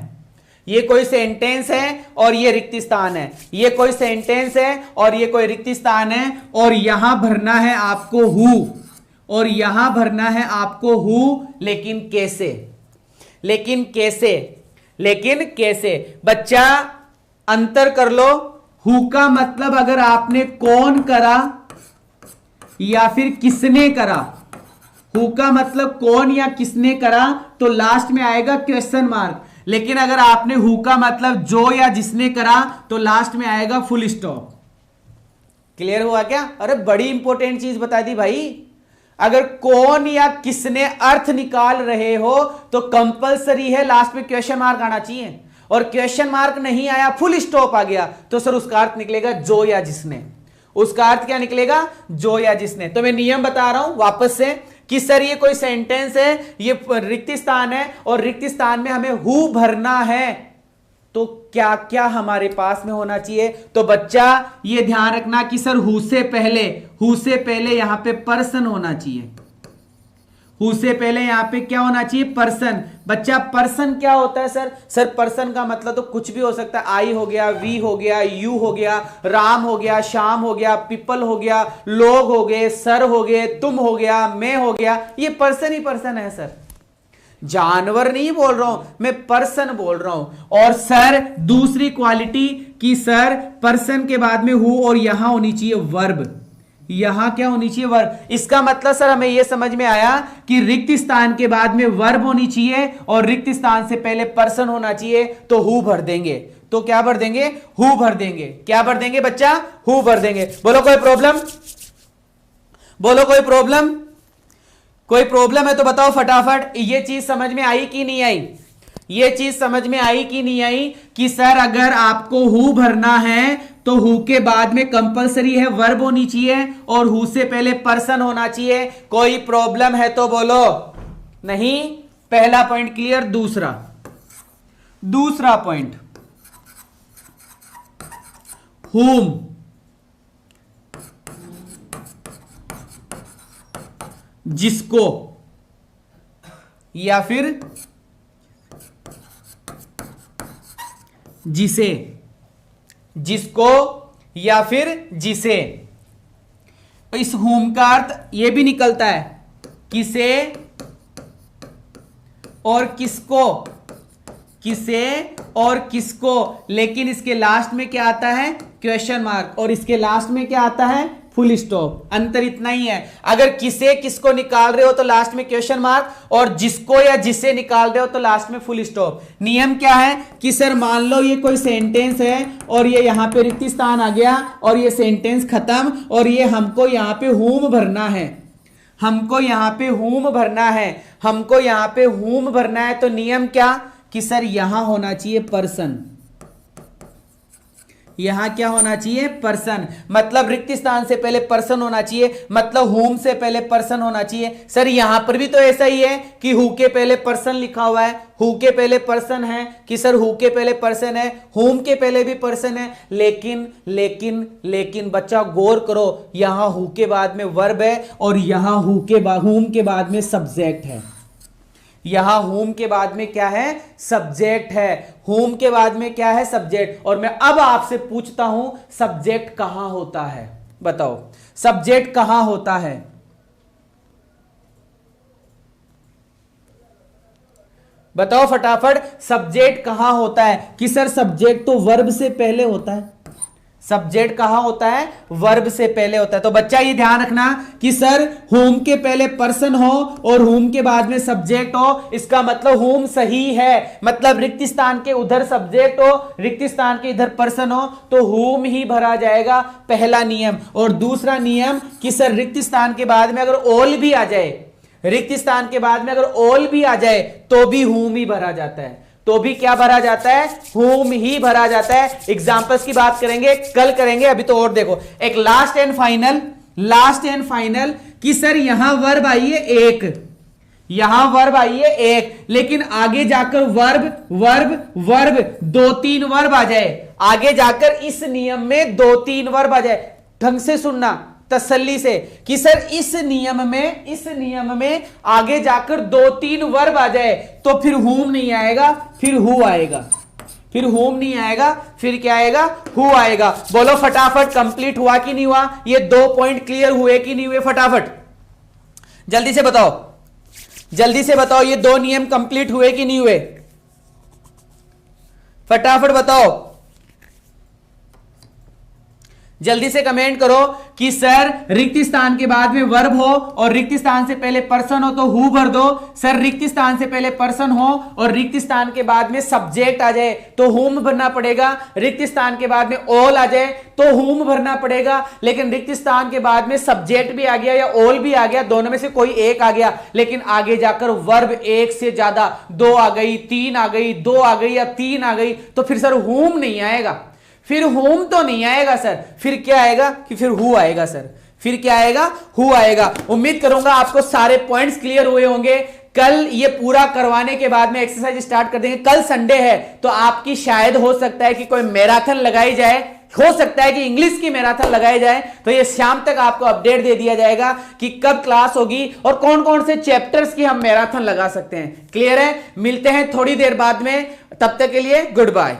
ये कोई सेंटेंस है और ये रिक्त स्थान है। ये कोई सेंटेंस है और ये कोई रिक्त स्थान है। और यहां भरना है आपको हु, और यहां भरना है आपको हु। लेकिन कैसे? लेकिन कैसे? लेकिन कैसे? बच्चा अंतर कर लो। हु का मतलब अगर आपने कौन करा या फिर किसने करा, हु का मतलब कौन या किसने करा, तो लास्ट में आएगा क्वेश्चन मार्क। लेकिन अगर आपने हु का मतलब जो या जिसने करा, तो लास्ट में आएगा फुल स्टॉप। क्लियर हुआ क्या? अरे बड़ी इंपॉर्टेंट चीज बता दी भाई। अगर कौन या किसने अर्थ निकाल रहे हो तो कंपलसरी है लास्ट में क्वेश्चन मार्क आना चाहिए। और क्वेश्चन मार्क नहीं आया, फुल स्टॉप आ गया, तो सर उसका अर्थ निकलेगा जो या जिसने। उसका अर्थ क्या निकलेगा? जो या जिसने। तो मैं नियम बता रहा हूं वापस से कि सर ये कोई सेंटेंस है, ये रिक्त स्थान है और रिक्त स्थान में हमें हु भरना है। तो क्या क्या हमारे पास में होना चाहिए? तो बच्चा ये ध्यान रखना कि सर हु से पहले यहां पे पर्सन होना चाहिए। हु से पहले यहां पे क्या होना चाहिए? पर्सन। बच्चा पर्सन क्या होता है सर? सर पर्सन का मतलब तो कुछ भी हो सकता है। आई हो गया, वी हो गया, यू हो गया, राम हो गया, श्याम हो गया, पीपल हो गया, लोग हो गए, सर हो गए, तुम हो गया, मैं हो गया। ये पर्सन ही पर्सन है सर। जानवर नहीं बोल रहा हूं मैं, पर्सन बोल रहा हूं। और सर दूसरी क्वालिटी कि सर पर्सन के बाद में हु और यहां होनी चाहिए वर्ब। यहां क्या होनी चाहिए? वर्ब। इसका मतलब सर हमें यह समझ में आया कि रिक्त स्थान के बाद में वर्ब होनी चाहिए और रिक्त स्थान से पहले पर्सन होना चाहिए। तो हु भर देंगे। तो क्या भर देंगे? हु भर देंगे। क्या भर देंगे बच्चा? हु भर देंगे। बोलो कोई प्रॉब्लम? बोलो कोई प्रॉब्लम? कोई प्रॉब्लम है तो बताओ फटाफट। ये चीज समझ में आई कि नहीं आई? ये चीज समझ में आई कि नहीं आई कि सर अगर आपको हु भरना है तो हु के बाद में कंपलसरी है वर्ब होनी चाहिए और हु से पहले पर्सन होना चाहिए। कोई प्रॉब्लम है तो बोलो। नहीं? पहला पॉइंट क्लियर। दूसरा पॉइंट, whom, जिसको, या फिर जिसे, जिसको या फिर जिसे। इस whom का अर्थ यह भी निकलता है किसे और किसको, किसे और किसको, लेकिन इसके लास्ट में क्या आता है, क्वेश्चन मार्क, और इसके लास्ट में क्या आता है, फुल स्टॉप। अंतर इतना ही है, अगर किसे किसको निकाल रहे हो तो लास्ट में क्वेश्चन मार्क, और जिसको या जिसे निकाल रहे हो तो लास्ट में फुल स्टॉप। नियम क्या है कि सर मान लो ये कोई सेंटेंस है और ये यहां पे रिक्त स्थान आ गया और ये सेंटेंस खत्म, और ये हमको यहां पे whom भरना है, हमको यहां पे whom भरना है, हमको यहां पे whom भरना है। तो नियम क्या कि सर यहां होना चाहिए पर्सन, यहां क्या होना चाहिए, पर्सन, मतलब रिक्त स्थान से पहले पर्सन होना चाहिए, मतलब whom से पहले पर्सन होना चाहिए। सर यहां पर भी तो ऐसा ही है कि who के पहले पर्सन लिखा हुआ है, who के पहले पर्सन है, कि सर who के पहले पर्सन है, whom के पहले भी पर्सन है, लेकिन लेकिन लेकिन बच्चा गौर करो, यहां who के बाद में वर्ब है और यहां whom के बाद में सब्जेक्ट है, यहां whom के बाद में क्या है, सब्जेक्ट है, whom के बाद में क्या है, सब्जेक्ट। और मैं अब आपसे पूछता हूं सब्जेक्ट कहां होता है, बताओ सब्जेक्ट कहां होता है, बताओ फटाफट, सब्जेक्ट कहां होता है। कि सर सब्जेक्ट तो वर्ब से पहले होता है, सब्जेक्ट कहां होता है, वर्ब से पहले होता है। तो बच्चा ये ध्यान रखना कि सर whom के पहले पर्सन हो और whom के बाद में सब्जेक्ट हो, इसका मतलब whom सही है, मतलब रिक्त स्थान के उधर सब्जेक्ट हो, रिक्त स्थान के इधर पर्सन हो, तो whom ही भरा जाएगा, पहला नियम। और दूसरा नियम कि सर रिक्त स्थान के बाद में अगर all भी आ जाए, रिक्त स्थान के बाद में अगर all भी आ जाए तो भी whom ही भरा जाता है, तो भी क्या भरा जाता है, whom ही भरा जाता है। एग्जांपल्स की बात करेंगे, कल करेंगे, अभी तो और देखो एक लास्ट एंड फाइनल कि सर यहां वर्ब आई है एक, यहां वर्ब आई है एक, लेकिन आगे जाकर वर्ब 2-3 वर्ब आ जाए, आगे जाकर इस नियम में 2-3 वर्ब आ जाए। ढंग से सुनना तसल्ली से कि सर इस नियम में आगे जाकर 2-3 वर्ब आ जाए तो फिर whom नहीं आएगा, फिर who आएगा, फिर whom नहीं आएगा, फिर क्या आएगा, who आएगा। बोलो फटाफट, कंप्लीट हुआ कि नहीं हुआ, ये 2 पॉइंट क्लियर हुए कि नहीं हुए, फटाफट जल्दी से बताओ, जल्दी से बताओ, ये 2 नियम कंप्लीट हुए कि नहीं हुए, फटाफट बताओ, जल्दी से कमेंट करो कि सर रिक्त स्थान के बाद में वर्ब हो और रिक्त स्थान से पहले पर्सन हो तो who भर दो, सर रिक्त स्थान से पहले पर्सन हो और रिक्त स्थान के बाद में सब्जेक्ट आ जाए तो whom भरना पड़ेगा, रिक्त स्थान के बाद में all आ जाए तो whom भरना पड़ेगा, लेकिन रिक्त स्थान के बाद में सब्जेक्ट भी आ गया या all भी आ गया, दोनों में से कोई एक आ गया, लेकिन आगे जाकर वर्ब एक से ज्यादा, 2 आ गई, 3 आ गई, 2 आ गई या 3 आ गई, तो फिर सर whom नहीं आएगा, फिर whom तो नहीं आएगा सर, फिर क्या आएगा कि फिर who आएगा सर, फिर क्या आएगा, who आएगा। उम्मीद करूंगा आपको सारे पॉइंट्स क्लियर हुए होंगे। कल ये पूरा करवाने के बाद में एक्सरसाइज स्टार्ट कर देंगे। कल संडे है तो आपकी शायद हो सकता है कि कोई मैराथन लगाई जाए, हो सकता है कि इंग्लिश की मैराथन लगाई जाए, तो ये शाम तक आपको अपडेट दे दिया जाएगा कि कब क्लास होगी और कौन कौन से चैप्टर्स की हम मैराथन लगा सकते हैं। क्लियर है, मिलते हैं थोड़ी देर बाद में, तब तक के लिए गुड बाय।